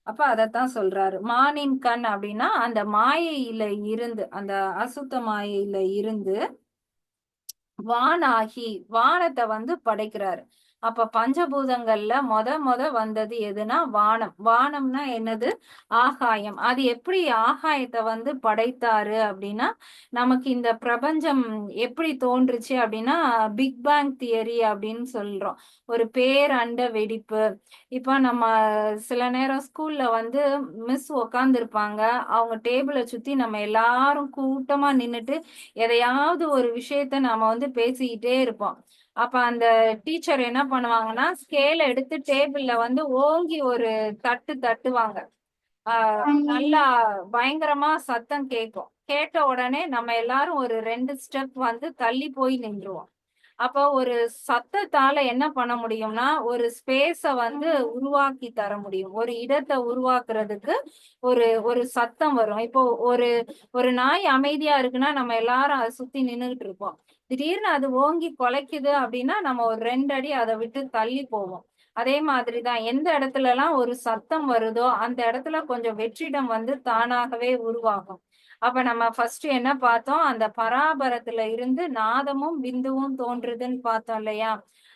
அப்ப அதத்தான் சொல்றாரு. மானின் கண் அப்படின்னா அந்த மாயையில இருந்து, அந்த அசுத்த மாயையில இருந்து வானாகி வானத்தை வந்து படைக்கிறாரு. அப்ப பஞ்சபூதங்கள்ல மொத வந்தது எதுனா வானம். வானம்னா என்னது? ஆகாயம். அது எப்படி ஆகாயத்தை வந்து படைத்தாரு அப்படின்னா, நமக்கு இந்த பிரபஞ்சம் எப்படி தோன்றுச்சு அப்படின்னா, பிக் பேங் தியரி அப்படின்னு சொல்றோம். ஒரு பேரண்ட வெடிப்பு. இப்ப நம்ம சில நேரம் ஸ்கூல்ல வந்து மிஸ் உக்காந்துருப்பாங்க. அவங்க டேபிளை சுத்தி நம்ம எல்லாரும் கூட்டமா நின்னுட்டு எதையாவது ஒரு விஷயத்த நாம வந்து பேசிக்கிட்டே இருப்போம். அப்ப அந்த டீச்சர் என்ன பண்ணுவாங்கன்னா, ஸ்கேல எடுத்து டேபிள்ல வந்து ஓங்கி ஒரு தட்டுவாங்க. நல்லா பயங்கரமா சத்தம் கேட்கும். கேட்ட உடனே நம்ம எல்லாரும் ஒரு 2 ஸ்டெப் வந்து தள்ளி போய் நின்றுவோம். அப்போ ஒரு சத்தத்தால என்ன பண்ண முடியும்னா, ஒரு ஸ்பேஸ வந்து உருவாக்கி தர முடியும். ஒரு இடத்தை உருவாக்குறதுக்கு ஒரு ஒரு சத்தம் வரும். இப்போ ஒரு ஒரு நாய் அமைதியா இருக்குன்னா, நம்ம எல்லாரும் அத சுத்தி நின்னுகிட்டு இருப்போம். திடீர்னு அது ஓங்கி குலைக்குது அப்படின்னா, நம்ம ஒரு 2 அடி அத விட்டு தள்ளி போவோம். அதே மாதிரிதான் எந்த இடத்துலலாம் ஒரு சத்தம் வருதோ, அந்த இடத்துல கொஞ்சம் வெற்றிடம் வந்து தானாகவே உருவாகும். அப்ப நம்ம ஃபர்ஸ்ட் என்ன பார்த்தோம்? அந்த பராபரத்துல இருந்து நாதமும் பிந்துவும் தோன்றுதுன்னு பார்த்தோம் இல்லையா?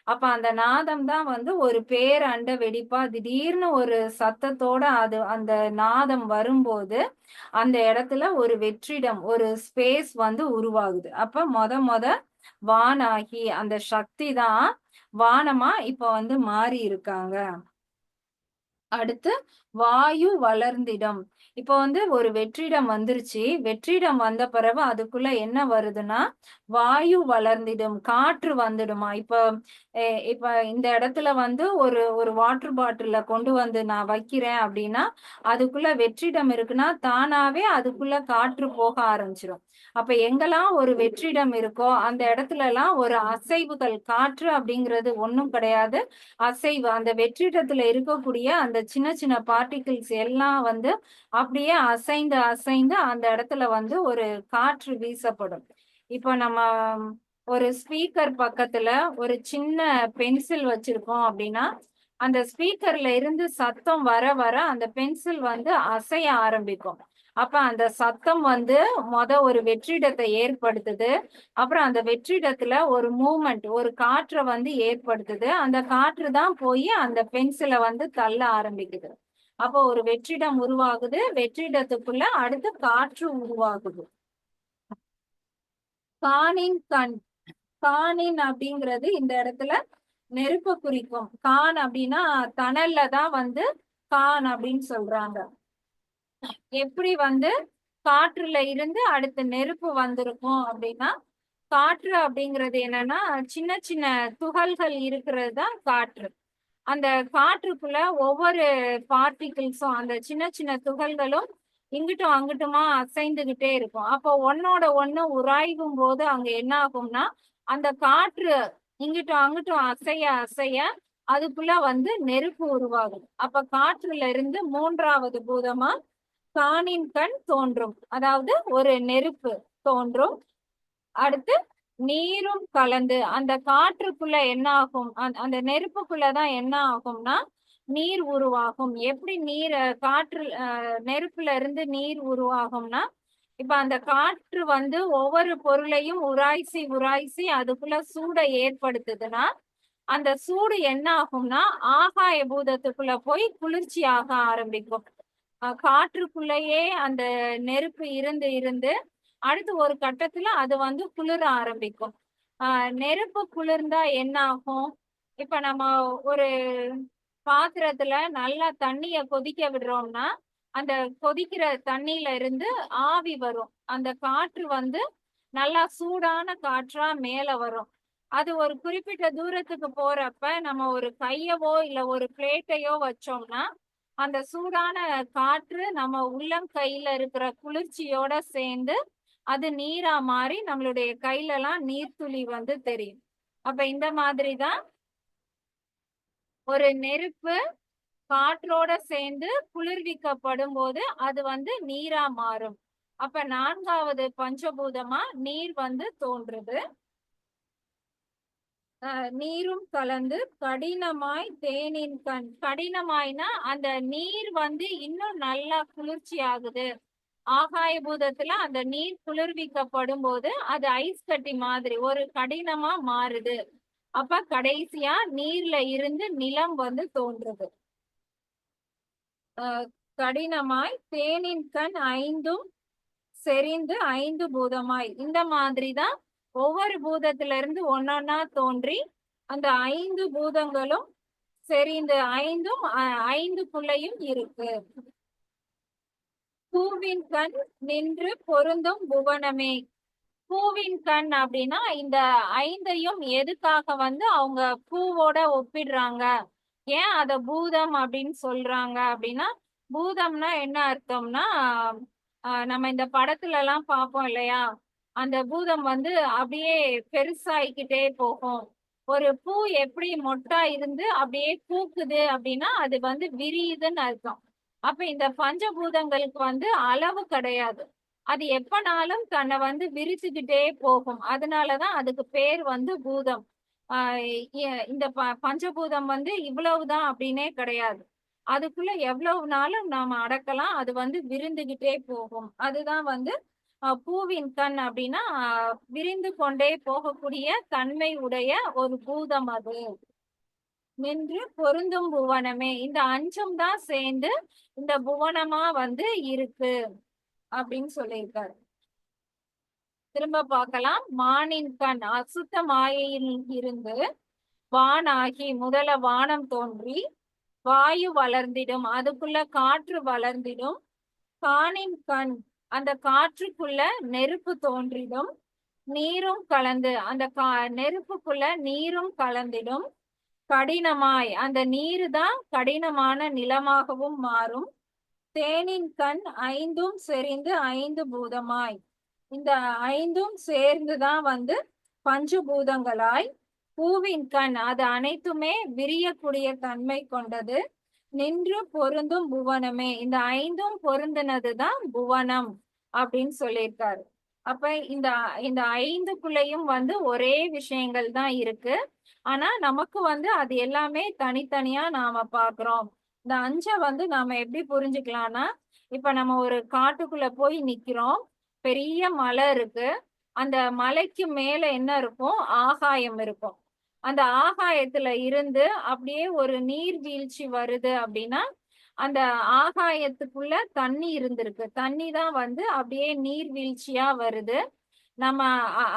அப்ப அந்த நாதம் தான் வந்து ஒரு பேரண்ட வெடிப்பா திடீர்னு ஒரு சத்தத்தோட அது அந்த நாதம் வரும்போது, அந்த இடத்துல ஒரு வெற்றிடம், ஒரு ஸ்பேஸ் வந்து உருவாகுது. அப்ப மொத வானாகி அந்த சக்தி தான் வானமா இப்ப வந்து மாறி இருக்காங்க. அடுத்து வாயு வளர்ந்திடம். இப்ப வந்து ஒரு வெற்றிடம் வந்துருச்சு. வெற்றிடம் வந்த பிறகு அதுக்குள்ள என்ன வருதுன்னா, வாயு வளர்ந்திடும். காற்று வந்துடுமா? இப்ப இந்த இடத்துல வந்து ஒரு ஒரு வாட்டர் பாட்டில கொண்டு வந்து நான் வைக்கிறேன் அப்படின்னா, அதுக்குள்ள வெற்றிடம் இருக்குன்னா, தானாவே அதுக்குள்ள காற்று போக ஆரம்பிச்சிரும். அப்ப எங்கெல்லாம் ஒரு வெற்றிடம் இருக்கோ, அந்த இடத்துலலாம் ஒரு அசைவுகள், காற்று அப்படிங்கிறது ஒண்ணும் கிடையாது. அசைவு. அந்த வெற்றிடத்துல இருக்கக்கூடிய அந்த சின்ன பார்ட்டிகிள்ஸ் எல்லாம் வந்து அப்படியே அசைந்து அந்த இடத்துல வந்து ஒரு காற்று வீசப்படும். இப்போ நம்ம ஒரு ஸ்பீக்கர் பக்கத்துல ஒரு சின்ன பென்சில் வச்சிருக்கோம் அப்படின்னா, அந்த ஸ்பீக்கர்ல இருந்து சத்தம் வர அந்த பென்சில் வந்து அசைய ஆரம்பிக்கும். அப்ப அந்த சத்தம் வந்து ஒரு வெற்றிடத்தை ஏற்படுத்துது. அப்புறம் அந்த வெற்றிடத்துல ஒரு மூவ்மெண்ட், ஒரு காற்றை வந்து ஏற்படுத்துது. அந்த காற்று தான் போய் அந்த பென்சிலை வந்து தள்ள ஆரம்பிக்குது. அப்போ ஒரு வெற்றிடம் உருவாகுது. வெற்றிடத்துக்குள்ள அடுத்து காற்று உருவாகுது. கானின் கண். கானின் அப்படிங்கிறது இந்த இடத்துல நெருப்ப குறிக்கும். கான் அப்படின்னா தணல்ல தான் வந்து கான் அப்படின்னு சொல்றாங்க. எப்படி வந்து காற்றுல இருந்து அடுத்து நெருப்பு வந்திருக்கும் அப்படின்னா, காற்று அப்படிங்கிறது என்னன்னா சின்ன சின்ன துகள்கள் இருக்கிறது தான் காற்று. அந்த காற்றுக்குள்ள ஒவ்வொரு பார்ட்டிகிள்ஸும், அந்த சின்ன சின்ன துகள்களும் இங்கிட்டும் அங்கிட்டுமா அசைந்துகிட்டே இருக்கும். அப்போ ஒன்னோட ஒண்ணு உராய்வும் போது அங்க என்ன ஆகும்னா, அந்த காற்று இங்கிட்டும் அங்கிட்டும் அசைய அசைய அதுக்குள்ள வந்து நெருப்பு உருவாகும். அப்ப காற்றுல இருந்து மூன்றாவது பூதமா காணின் கண் தோன்றும். அதாவது ஒரு நெருப்பு தோன்றும். அடுத்து நீரும் கலந்து அந்த காற்றுக்குள்ள என்ன ஆகும், அந்த நெருப்புக்குள்ளதான் என்ன ஆகும்னா நீர் உருவாகும். எப்படி நீர் காற்று நெருப்புல இருந்து நீர் உருவாகும்னா, இப்ப அந்த காற்று வந்து ஒவ்வொரு பொருளையும் உராய்ச்சி உராய்ச்சி அதுக்குள்ள சூடை ஏற்படுத்துதுன்னா, அந்த சூடு என்ன ஆகும்னா ஆகாய பூதத்துக்குள்ள போய் குளிர்ச்சி ஆக ஆரம்பிக்கும். காற்றுக்குள்ளேயே அந்த நெருப்பு இருந்து இருந்து அடுத்து ஒரு கட்டத்துல அது வந்து குளிர ஆரம்பிக்கும். நெருப்பு குளிர்ந்தா என்ன ஆகும்? இப்ப நம்ம ஒரு பாத்திரத்துல நல்லா தண்ணிய கொதிக்க விடுறோம்னா, அந்த கொதிக்கிற தண்ணியில இருந்து ஆவி வரும். அந்த காற்று வந்து நல்லா சூடான காற்றா மேல வரும். அது ஒரு குறிப்பிட்ட தூரத்துக்கு போறப்ப நம்ம ஒரு கையவோ இல்ல ஒரு பிளேட்டையோ வச்சோம்னா, அந்த சூடான காற்று நம்ம உள்ளங்கையில இருக்கிற குளிர்ச்சியோட சேர்ந்து அது நீரா மாறி நம்மளுடைய கையில எல்லாம் நீர்த்துளி வந்து தெரியும். அப்ப இந்த மாதிரிதான் ஒரு நெருப்பு காற்றோட சேர்ந்து குளிர்விக்கப்படும் போது அது வந்து நீரா மாறும். அப்ப நான்காவது பஞ்சபூதமா நீர் வந்து தோன்றுது. நீரும் கலந்து கடினமாய் தேனின் கண். கடினமாய்னா அந்த நீர் வந்து இன்னும் நல்லா குளிர்ச்சி ஆகுது. ஆகாய பூதத்துல அந்த நீர் குளிர்விக்கப்படும் போது அது ஐஸ் கட்டி மாதிரி ஒரு கடினமா மாறுது. அப்ப கடைசியா நீர்ல இருந்து நிலம் வந்து தோன்றுது. கடினமாய் தேனின் கண் ஐந்தும் செறிந்து ஐந்து பூதமாய். இந்த மாதிரிதான் ஒவ்வொரு பூதத்துல இருந்து ஒன்னொன்னா தோன்றி அந்த ஐந்து பூதங்களும் செறிந்து ஐந்தும் ஐந்துக்குள்ளையும் இருக்கு. பூவின் கண் நின்று பொருந்தும் புவனமே. பூவின் கண் அப்படின்னா இந்த ஐந்தையும் எதுக்காக வந்து அவங்க பூவோட ஒப்பிடுறாங்க, ஏன் அத பூதம் அப்படின்னு சொல்றாங்க அப்படின்னா, பூதம்னா என்ன அர்த்தம்னா நம்ம இந்த படத்துல எல்லாம் பார்ப்போம் இல்லையா, அந்த பூதம் வந்து அப்படியே பெருசாயிக்கிட்டே போகும். ஒரு பூ எப்படி மொட்டா இருந்து அப்படியே பூக்குது அப்படின்னா அது வந்து விரியுதுன்னு அர்த்தம். அப்ப இந்த பஞ்சபூதங்களுக்கு வந்து அளவு கிடையாது. அது எப்பனாலும் தன்னை வந்து விரிச்சுக்கிட்டே போகும். அதனாலதான் அதுக்கு பேர் வந்து பூதம். இந்த பஞ்சபூதம் வந்து இவ்வளவுதான் அப்படின்னே கிடையாது. அதுக்குள்ள எவ்வளவு நாளும் நாம அடக்கலாம். அது வந்து விரிந்துகிட்டே போகும். அதுதான் வந்து பூவின் கண் அப்படின்னா விரிந்து கொண்டே போகக்கூடிய தன்மை உடைய ஒரு பூதம் அது. நின்று பொருந்தும் புவனமே. இந்த அஞ்சும் தான் சேர்ந்து இந்த புவனமா வந்து இருக்கு அப்படின்னு சொல்லியிருக்காரு. திரும்ப பார்க்கலாம். மானின் கண் அசுத்த மாயையில் இருந்து வானாகி முதல வானம் தோன்றி வாயு வளர்ந்திடும், அதுக்குள்ள காற்று வளர்ந்திடும். கானின் கண் அந்த காற்றுக்குள்ள நெருப்பு தோன்றிடும். நீரும் கலந்து அந்த நெருப்புக்குள்ள நீரும் கலந்திடும். கடினமாய் அந்த நீரு தான் கடினமான நிலமாகவும் மாறும். தேனின் கண் ஐந்தும் செறிந்து ஐந்து பூதமாய். இந்த ஐந்தும் சேர்ந்துதான் வந்து பஞ்சபூதங்களாய். பூவின் கண் அது அனைத்துமே விரியக்கூடிய தன்மை கொண்டது. நின்று பொருந்தும் புவனமே. இந்த ஐந்தும் பொருந்தினதுதான் புவனம் அப்படின்னு சொல்லியிருக்காரு. அப்ப இந்த இந்த ஐந்துக்குள்ளேயும் வந்து ஒரே விஷயங்கள் தான் இருக்கு. ஆனா நமக்கு வந்து அது எல்லாமே தனித்தனியா நாம பாக்குறோம். இந்த அஞ்சை வந்து நாம எப்படி புரிஞ்சுக்கலாம்னா, இப்ப நம்ம ஒரு காட்டுக்குள்ள போய் நிக்கிறோம், பெரிய மலை இருக்கு. அந்த மலைக்கு மேல என்ன இருக்கும்? ஆகாயம் இருக்கும். அந்த ஆகாயத்துல இருந்து அப்படியே ஒரு நீர்வீழ்ச்சி வருது அப்படின்னா, அந்த ஆகாயத்துக்குள்ள தண்ணி இருந்திருக்கு. தண்ணி தான் வந்து அப்படியே நீர்வீழ்ச்சியா வருது. நம்ம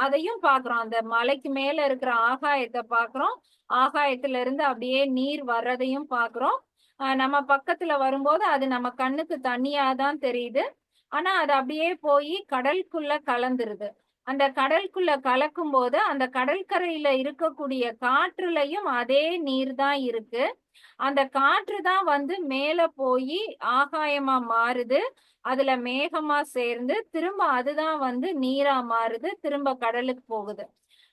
அதையும் பார்க்கிறோம். அந்த மலைக்கு மேல இருக்கிற ஆகாயத்த பார்க்கிறோம். ஆகாயத்துல இருந்து அப்படியே நீர் வர்றதையும் பார்க்கிறோம். நம்ம பக்கத்துல வரும்போது அது நம்ம கண்ணுக்கு தண்ணியா தான் தெரியுது. ஆனா அது அப்படியே போய் கடலுக்குள்ள கலந்துருது. அந்த கடலுக்குள்ள கலக்கும்போது அந்த கடற்கரையில இருக்கக்கூடிய காற்றுலயும் அதே நீர் தான் இருக்கு. அந்த காற்று தான் வந்து மேல போய் ஆகாயமா மாறுது. அதுல மேகமா சேர்ந்து திரும்ப அதுதான் வந்து நீரா மாறுது. திரும்ப கடலுக்கு போகுது.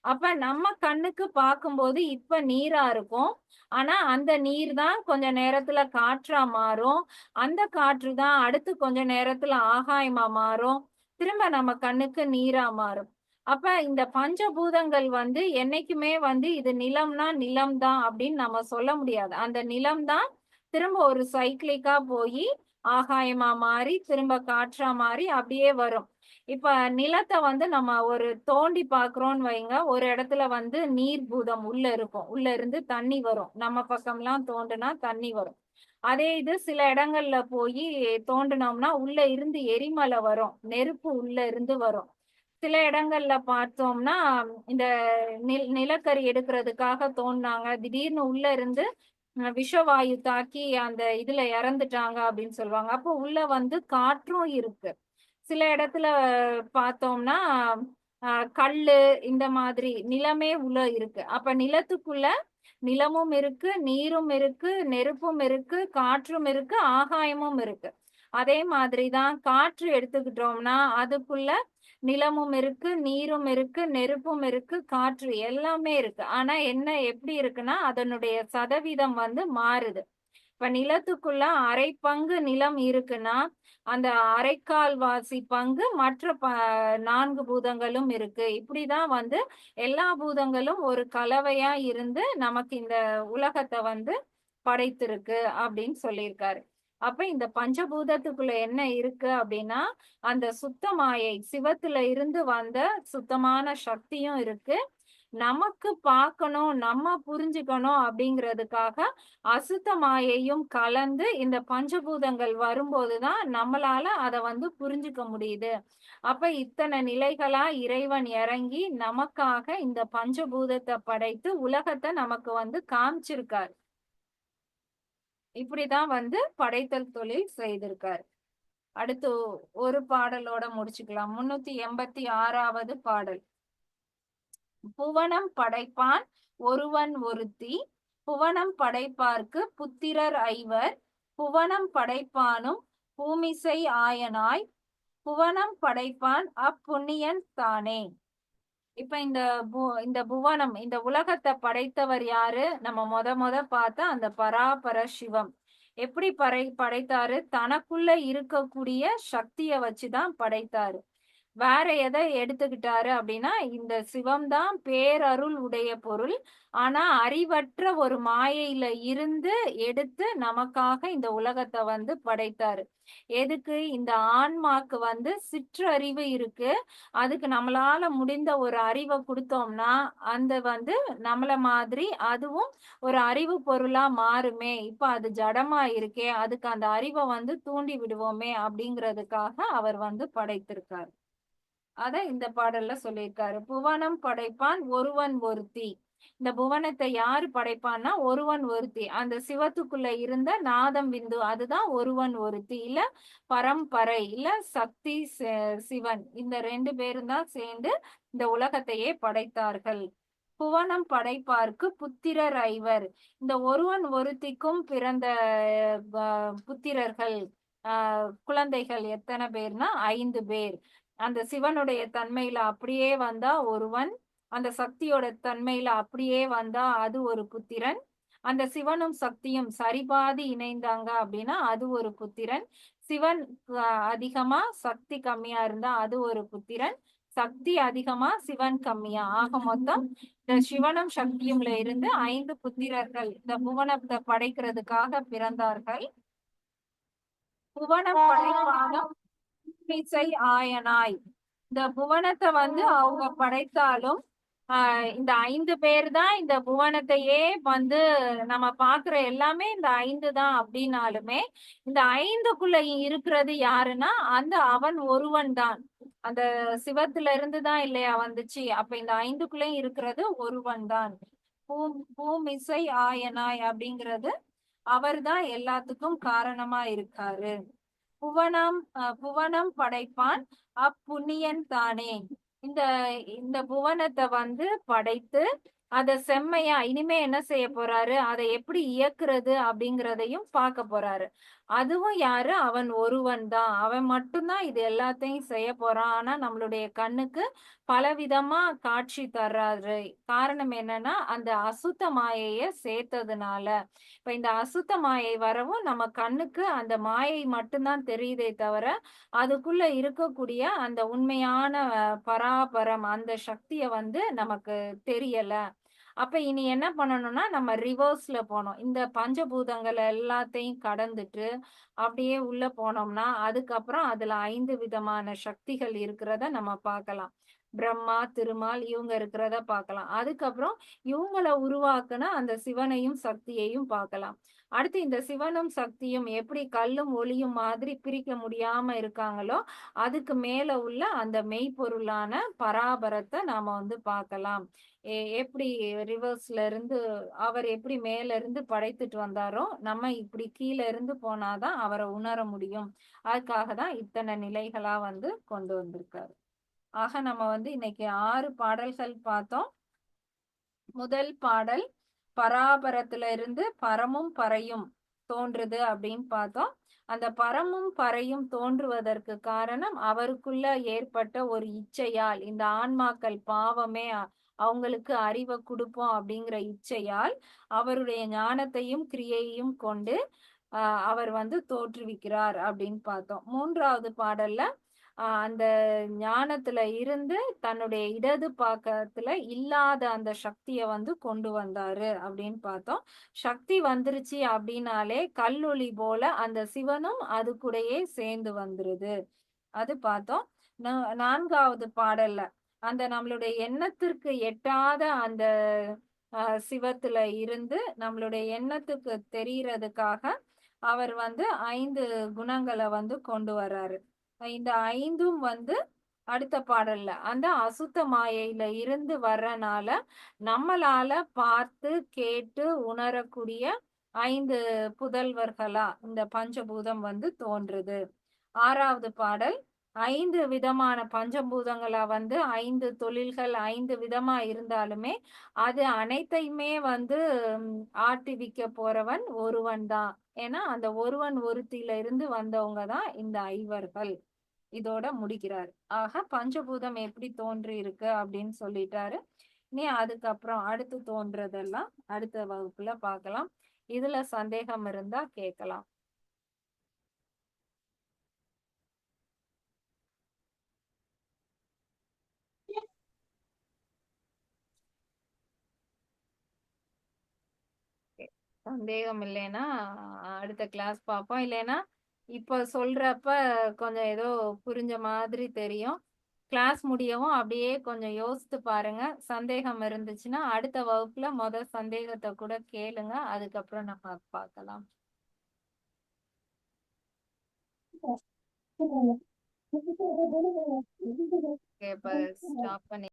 அப்ப நம்ம கண்ணுக்கு பார்க்கும்போது இப்ப நீரா இருக்கும். ஆனா அந்த நீர் தான் கொஞ்ச நேரத்துல காற்றா மாறும். அந்த காற்று தான் அடுத்து கொஞ்ச நேரத்துல ஆகாயமா மாறும். திரும்ப நம்ம கண்ணுக்கு நீரா மாறும். அப்ப இந்த பஞ்சபூதங்கள் வந்து என்னைக்குமே வந்து இது நிலம்னா நிலம் தான் அப்படின்னு நம்ம சொல்ல முடியாது. அந்த நிலம் தான் திரும்ப ஒரு சைக்கிளிக்கா போய் ஆகாயமா மாறி திரும்ப காற்றா மாறி அப்படியே வரும். இப்ப நிலத்த வந்து நம்ம ஒரு தோண்டி பார்க்கிறோம்னு வைங்க, ஒரு இடத்துல வந்து நீர் பூதம் உள்ள இருக்கும். உள்ள இருந்து தண்ணி வரும். நம்ம பக்கம்லாம் தோண்டுனா தண்ணி வரும். அதே இது சில இடங்கள்ல போயி தோண்டுனோம்னா, உள்ள இருந்து எரிமலை வரும். நெருப்பு உள்ள இருந்து வரும். சில இடங்கள்ல பார்த்தோம்னா, இந்த நிலக்கரி எடுக்கிறதுக்காக தோண்டுனாங்க. திடீர்னு உள்ள இருந்து விஷவாயு தாக்கி அந்த இதுல இறந்துட்டாங்க அப்படின்னு சொல்லுவாங்க. அப்போ உள்ள வந்து காற்றும் இருக்கு. சில இடத்துல பார்த்தோம்னா, கல்லு இந்த மாதிரி நிலமே உள்ள இருக்கு. அப்ப நிலத்துக்குள்ள நிலமும் இருக்கு, நீரும் இருக்கு, நெருப்பும் இருக்கு, காற்றும் இருக்கு, ஆகாயமும் இருக்கு. அதே மாதிரி தான் காற்று எடுத்துக்கிட்டோம்னா, அதுக்குள்ள நிலமும் இருக்கு, நீரும் இருக்கு, நெருப்பும் இருக்கு, காற்று எல்லாமே இருக்கு. ஆனா என்ன எப்படி இருக்குன்னா, அதனுடைய சதவீதம் வந்து மாறுது. இப்ப நிலத்துக்குள்ள அரை பங்கு நிலம் இருக்குன்னா, அந்த அரைக்கால்வாசி பங்கு மற்ற 4 பூதங்களும் இருக்கு. இப்படிதான் வந்து எல்லா பூதங்களும் ஒரு கலவையா இருந்து நமக்கு இந்த உலகத்த வந்து படைத்திருக்கு அப்படின்னு சொல்லியிருக்காரு. அப்ப இந்த பஞ்சபூதத்துக்குள்ள என்ன இருக்கு அப்படின்னா, அந்த சுத்த மாயை சிவத்துல இருந்து வந்த சுத்தமான சக்தியும் இருக்கு. நமக்கு பார்க்கணும், நம்ம புரிஞ்சுக்கணும் அப்படிங்கிறதுக்காக அசுத்த மாயையும் கலந்து இந்த பஞ்சபூதங்கள் வரும்போதுதான் நம்மளால அத வந்து புரிஞ்சுக்க முடியுது. அப்ப இத்தனை நிலைகளா இறைவன் இறங்கி நமக்காக இந்த பஞ்சபூதத்தை படைத்து உலகத்தை நமக்கு வந்து காமிச்சிருக்காரு. இப்படிதான் வந்து படைத்தல் தொழில் செய்திருக்காரு. அடுத்து ஒரு பாடலோட முடிச்சுக்கலாம். 386வது பாடல். புவனம் படைப்பான் ஒருவன் ஒருத்தி, புவனம் படைப்பார்க்கு புத்திரர் ஐவர், புவனம் படைப்பானும் பூமிசை ஆயனாய், புவனம் படைப்பான் அப்புண்ணியன் தானே. இப்ப இந்த புவனம் இந்த உலகத்தை படைத்தவர் யாரு? நம்ம முத பார்த்த அந்த பராபர சிவம். எப்படி படைத்தாரு? தனக்குள்ள இருக்கக்கூடிய சக்திய வச்சுதான் படைத்தாரு. வேற எதை எடுத்துக்கிட்டாரு அப்படின்னா, இந்த சிவம் தான் பேரருள் உடைய பொருள். ஆனா அறிவற்ற ஒரு மாயையில இருந்து எடுத்து நமக்காக இந்த உலகத்தை வந்து படைத்தாரு. எதுக்கு? இந்த ஆன்மாக்கு வந்து சிற்றறிவு இருக்கு. அதுக்கு நம்மளால முடிந்த ஒரு அறிவை கொடுத்தோம்னா, அந்த வந்து நம்மள மாதிரி அதுவும் ஒரு அறிவு பொருளா மாறுமே. இப்ப அது ஜடமா இருக்கே, அதுக்கு அந்த அறிவை வந்து தூண்டி விடுவோமே அப்படிங்கிறதுக்காக அவர் வந்து படைத்திருக்காரு. அத இந்த பாடல்ல சொல்லியிருக்காரு. புவனம் படைப்பான் ஒருவன் ஒருத்தி. இந்த புவனத்தை யாரு படைப்பான்னா ஒருவன் ஒருத்தி. அந்த சிவத்துக்குள்ள இருந்த நாதம் விந்து அதுதான் ஒருவன் ஒருத்தி. இல்ல பரம்பரை இல்ல சக்தி சிவன் இந்த 2 பேரும் தான் சேர்ந்து இந்த உலகத்தையே படைத்தார்கள். புவனம் படைப்பார்க்கு புத்திரர் ஐவர். இந்த ஒருவன் ஒருத்திக்கும் பிறந்த புத்திரர்கள் குழந்தைகள் எத்தனை பேர்னா 5 பேர். அந்த சிவனுடைய தன்மையில அப்படியே வந்தா ஒருவன், அந்த சக்தியோட தன்மையில அப்படியே வந்தா அது ஒரு புத்திரன், அந்த சிவனும் சக்தியும் சரிபாதி இணைந்தாங்க அப்படின்னா அது ஒரு புத்திரன், சிவன் அதிகமா சக்தி கம்மியா இருந்தா அது ஒரு புத்திரன், சக்தி அதிகமா சிவன் கம்மியா ஆக மொத்தம் இந்த சிவனும் சக்தியும்ல இருந்து 5 புத்திரர்கள் இந்த புவனத்தை படைக்கிறதுக்காக பிறந்தார்கள். புவனம் படைப்பாலும் ஆயனாய். இந்த புவனத்தை வந்து அவங்க படைத்தாலும் இந்த 5 பேர் தான் இந்த புவனத்தையே வந்து நம்ம பாக்குற எல்லாமே இந்த 5 தான் அப்படின்னாலுமே இந்த 5க்குள்ள இருக்கிறது யாருன்னா அந்த அவன் ஒருவன் தான். அந்த சிவத்துல இருந்து தான் இல்லையா வந்துச்சு. அப்ப இந்த 5க்குள்ளயும் இருக்கிறது ஒருவன் தான். பூமிசை ஆயனாய் அப்படிங்கிறது அவர் தான் எல்லாத்துக்கும் காரணமா இருக்காரு. புவனம் படைப்பான் அப்புண்ணியன் தானே. இந்த இந்த புவனத்தை வந்து படைத்து அத செம்மையா இனிமே என்ன செய்ய போறாரு, அதை எப்படி இயக்குறது அப்படிங்கிறதையும் பார்க்க போறாரு. அதுவும் யாரு, அவன் ஒருவன் தான். அவன் மட்டும்தான் இது எல்லாத்தையும் செய்ய போறான். ஆனா நம்மளுடைய கண்ணுக்கு பலவிதமா காட்சி தர்றாரு. காரணம் என்னன்னா அந்த அசுத்த மாயைய சேர்த்ததுனால. இப்ப இந்த அசுத்த மாயை வரவும் நம்ம கண்ணுக்கு அந்த மாயை மட்டும்தான் தெரியுதே தவிர அதுக்குள்ள இருக்கக்கூடிய அந்த உண்மையான பராபரம் அந்த சக்திய வந்து நமக்கு தெரியல. அப்ப இனி என்ன பண்ணணும்னா நம்ம ரிவர்ஸ்ல போனோம். இந்த பஞ்சபூதங்கள் எல்லாத்தையும் கடந்துட்டு அப்படியே உள்ள போனோம்னா அதுக்கப்புறம் அதுல 5 விதமான சக்திகள் இருக்கிறத நம்ம பார்க்கலாம். பிரம்மா, திருமால் இவங்க இருக்கிறத பார்க்கலாம். அதுக்கப்புறம் இவங்கள உருவாக்குன அந்த சிவனையும் சக்தியையும் பார்க்கலாம். அடுத்து இந்த சிவனும் சக்தியும் எப்படி கல்லும் ஒளியும் மாதிரி பிரிக்க முடியாம இருக்காங்களோ அதுக்கு மேல உள்ள அந்த மெய்ப்பொருளான பராபரத்தை நாம வந்து பார்க்கலாம். எப்படி ரிவர்ஸ்ல இருந்து அவர் எப்படி மேல இருந்து படைத்துட்டு வந்தாரோ நம்ம இப்படி கீழே இருந்து போனாதான் அவரை உணர முடியும். அதுக்காக தான் இத்தனை நிலைகளா வந்து கொண்டு வந்திருக்காரு. ஆக நம்ம வந்து இன்னைக்கு 6 பாடல்கள் பார்த்தோம். முதல் பாடல் பராபரத்துல இருந்து பரமும் பறையும் தோன்றுது அப்படின்னு பார்த்தோம். அந்த பரமும் பறையும் தோன்றுவதற்கு காரணம் அவருக்குள்ள ஏற்பட்ட ஒரு இச்சையால். இந்த ஆன்மாக்கள் பாவமே அவங்களுக்கு அறிவை கொடுப்போம் அப்படிங்கிற இச்சையால் அவருடைய ஞானத்தையும் கிரியையும் கொண்டு அவர் வந்து தோற்றுவிக்கிறார் அப்படின்னு பார்த்தோம். 3வது பாடல்ல அந்த ஞானத்துல இருந்து தன்னுடைய இடது பாக்கத்துல இல்லாத அந்த சக்திய வந்து கொண்டு வந்தாரு அப்படின்னு பார்த்தோம். சக்தி வந்துருச்சு அப்படின்னாலே கல்லொளி போல அந்த சிவனும் அது கூடயே சேர்ந்து வந்துருது. அது பார்த்தோம். 4வது பாடல்ல அந்த நம்மளுடைய எண்ணத்திற்கு எட்டாத அந்த சிவத்துல இருந்து நம்மளுடைய எண்ணத்துக்கு தெரியறதுக்காக அவர் வந்து 5 குணங்களை வந்து கொண்டு வர்றாரு. இந்த 5ம் வந்து அடுத்த பாடல்ல அந்த அசுத்த மாயையில இருந்து வர்றனால நம்மளால பார்த்து கேட்டு உணரக்கூடிய 5 புதல்வர்களா இந்த பஞ்சபூதம் வந்து தோன்றுது. 6வது பாடல் 5 விதமான பஞ்சபூதங்களா வந்து 5 தொழில்கள் 5 விதமா இருந்தாலுமே அது அனைத்தையுமே வந்து ஆட்டிவிக்க போறவன் ஒருவன் தான். ஏன்னா அந்த ஒருவன் ஒருத்தியில இருந்து வந்தவங்க தான் இந்த 5வர்கள். இதோட முடிக்கிறார். ஆக பஞ்சபூதம் எப்படி தோன்றி இருக்கு அப்படின்னு சொல்லிட்டாரு. நீ அதுக்கப்புறம் அடுத்து தோன்றதெல்லாம் அடுத்த வகுப்புல பார்க்கலாம். இதுல சந்தேகம் இருந்தா கேட்கலாம். சந்தேகம் இல்லைன்னா அடுத்த கிளாஸ் பார்ப்போம். இல்லைன்னா இப்ப சொல்றப்ப கொஞ்சம் ஏதோ புரிஞ்ச மாதிரி தெரியும். கிளாஸ் முடியவும் அப்படியே கொஞ்சம் யோசித்து பாருங்க. சந்தேகம் இருந்துச்சுன்னா அடுத்த வகுப்புல சந்தேகத்தை கூட கேளுங்க. அதுக்கப்புறம் நம்ம பார்க்கலாம். இப்ப ஸ்டாப் பண்ணி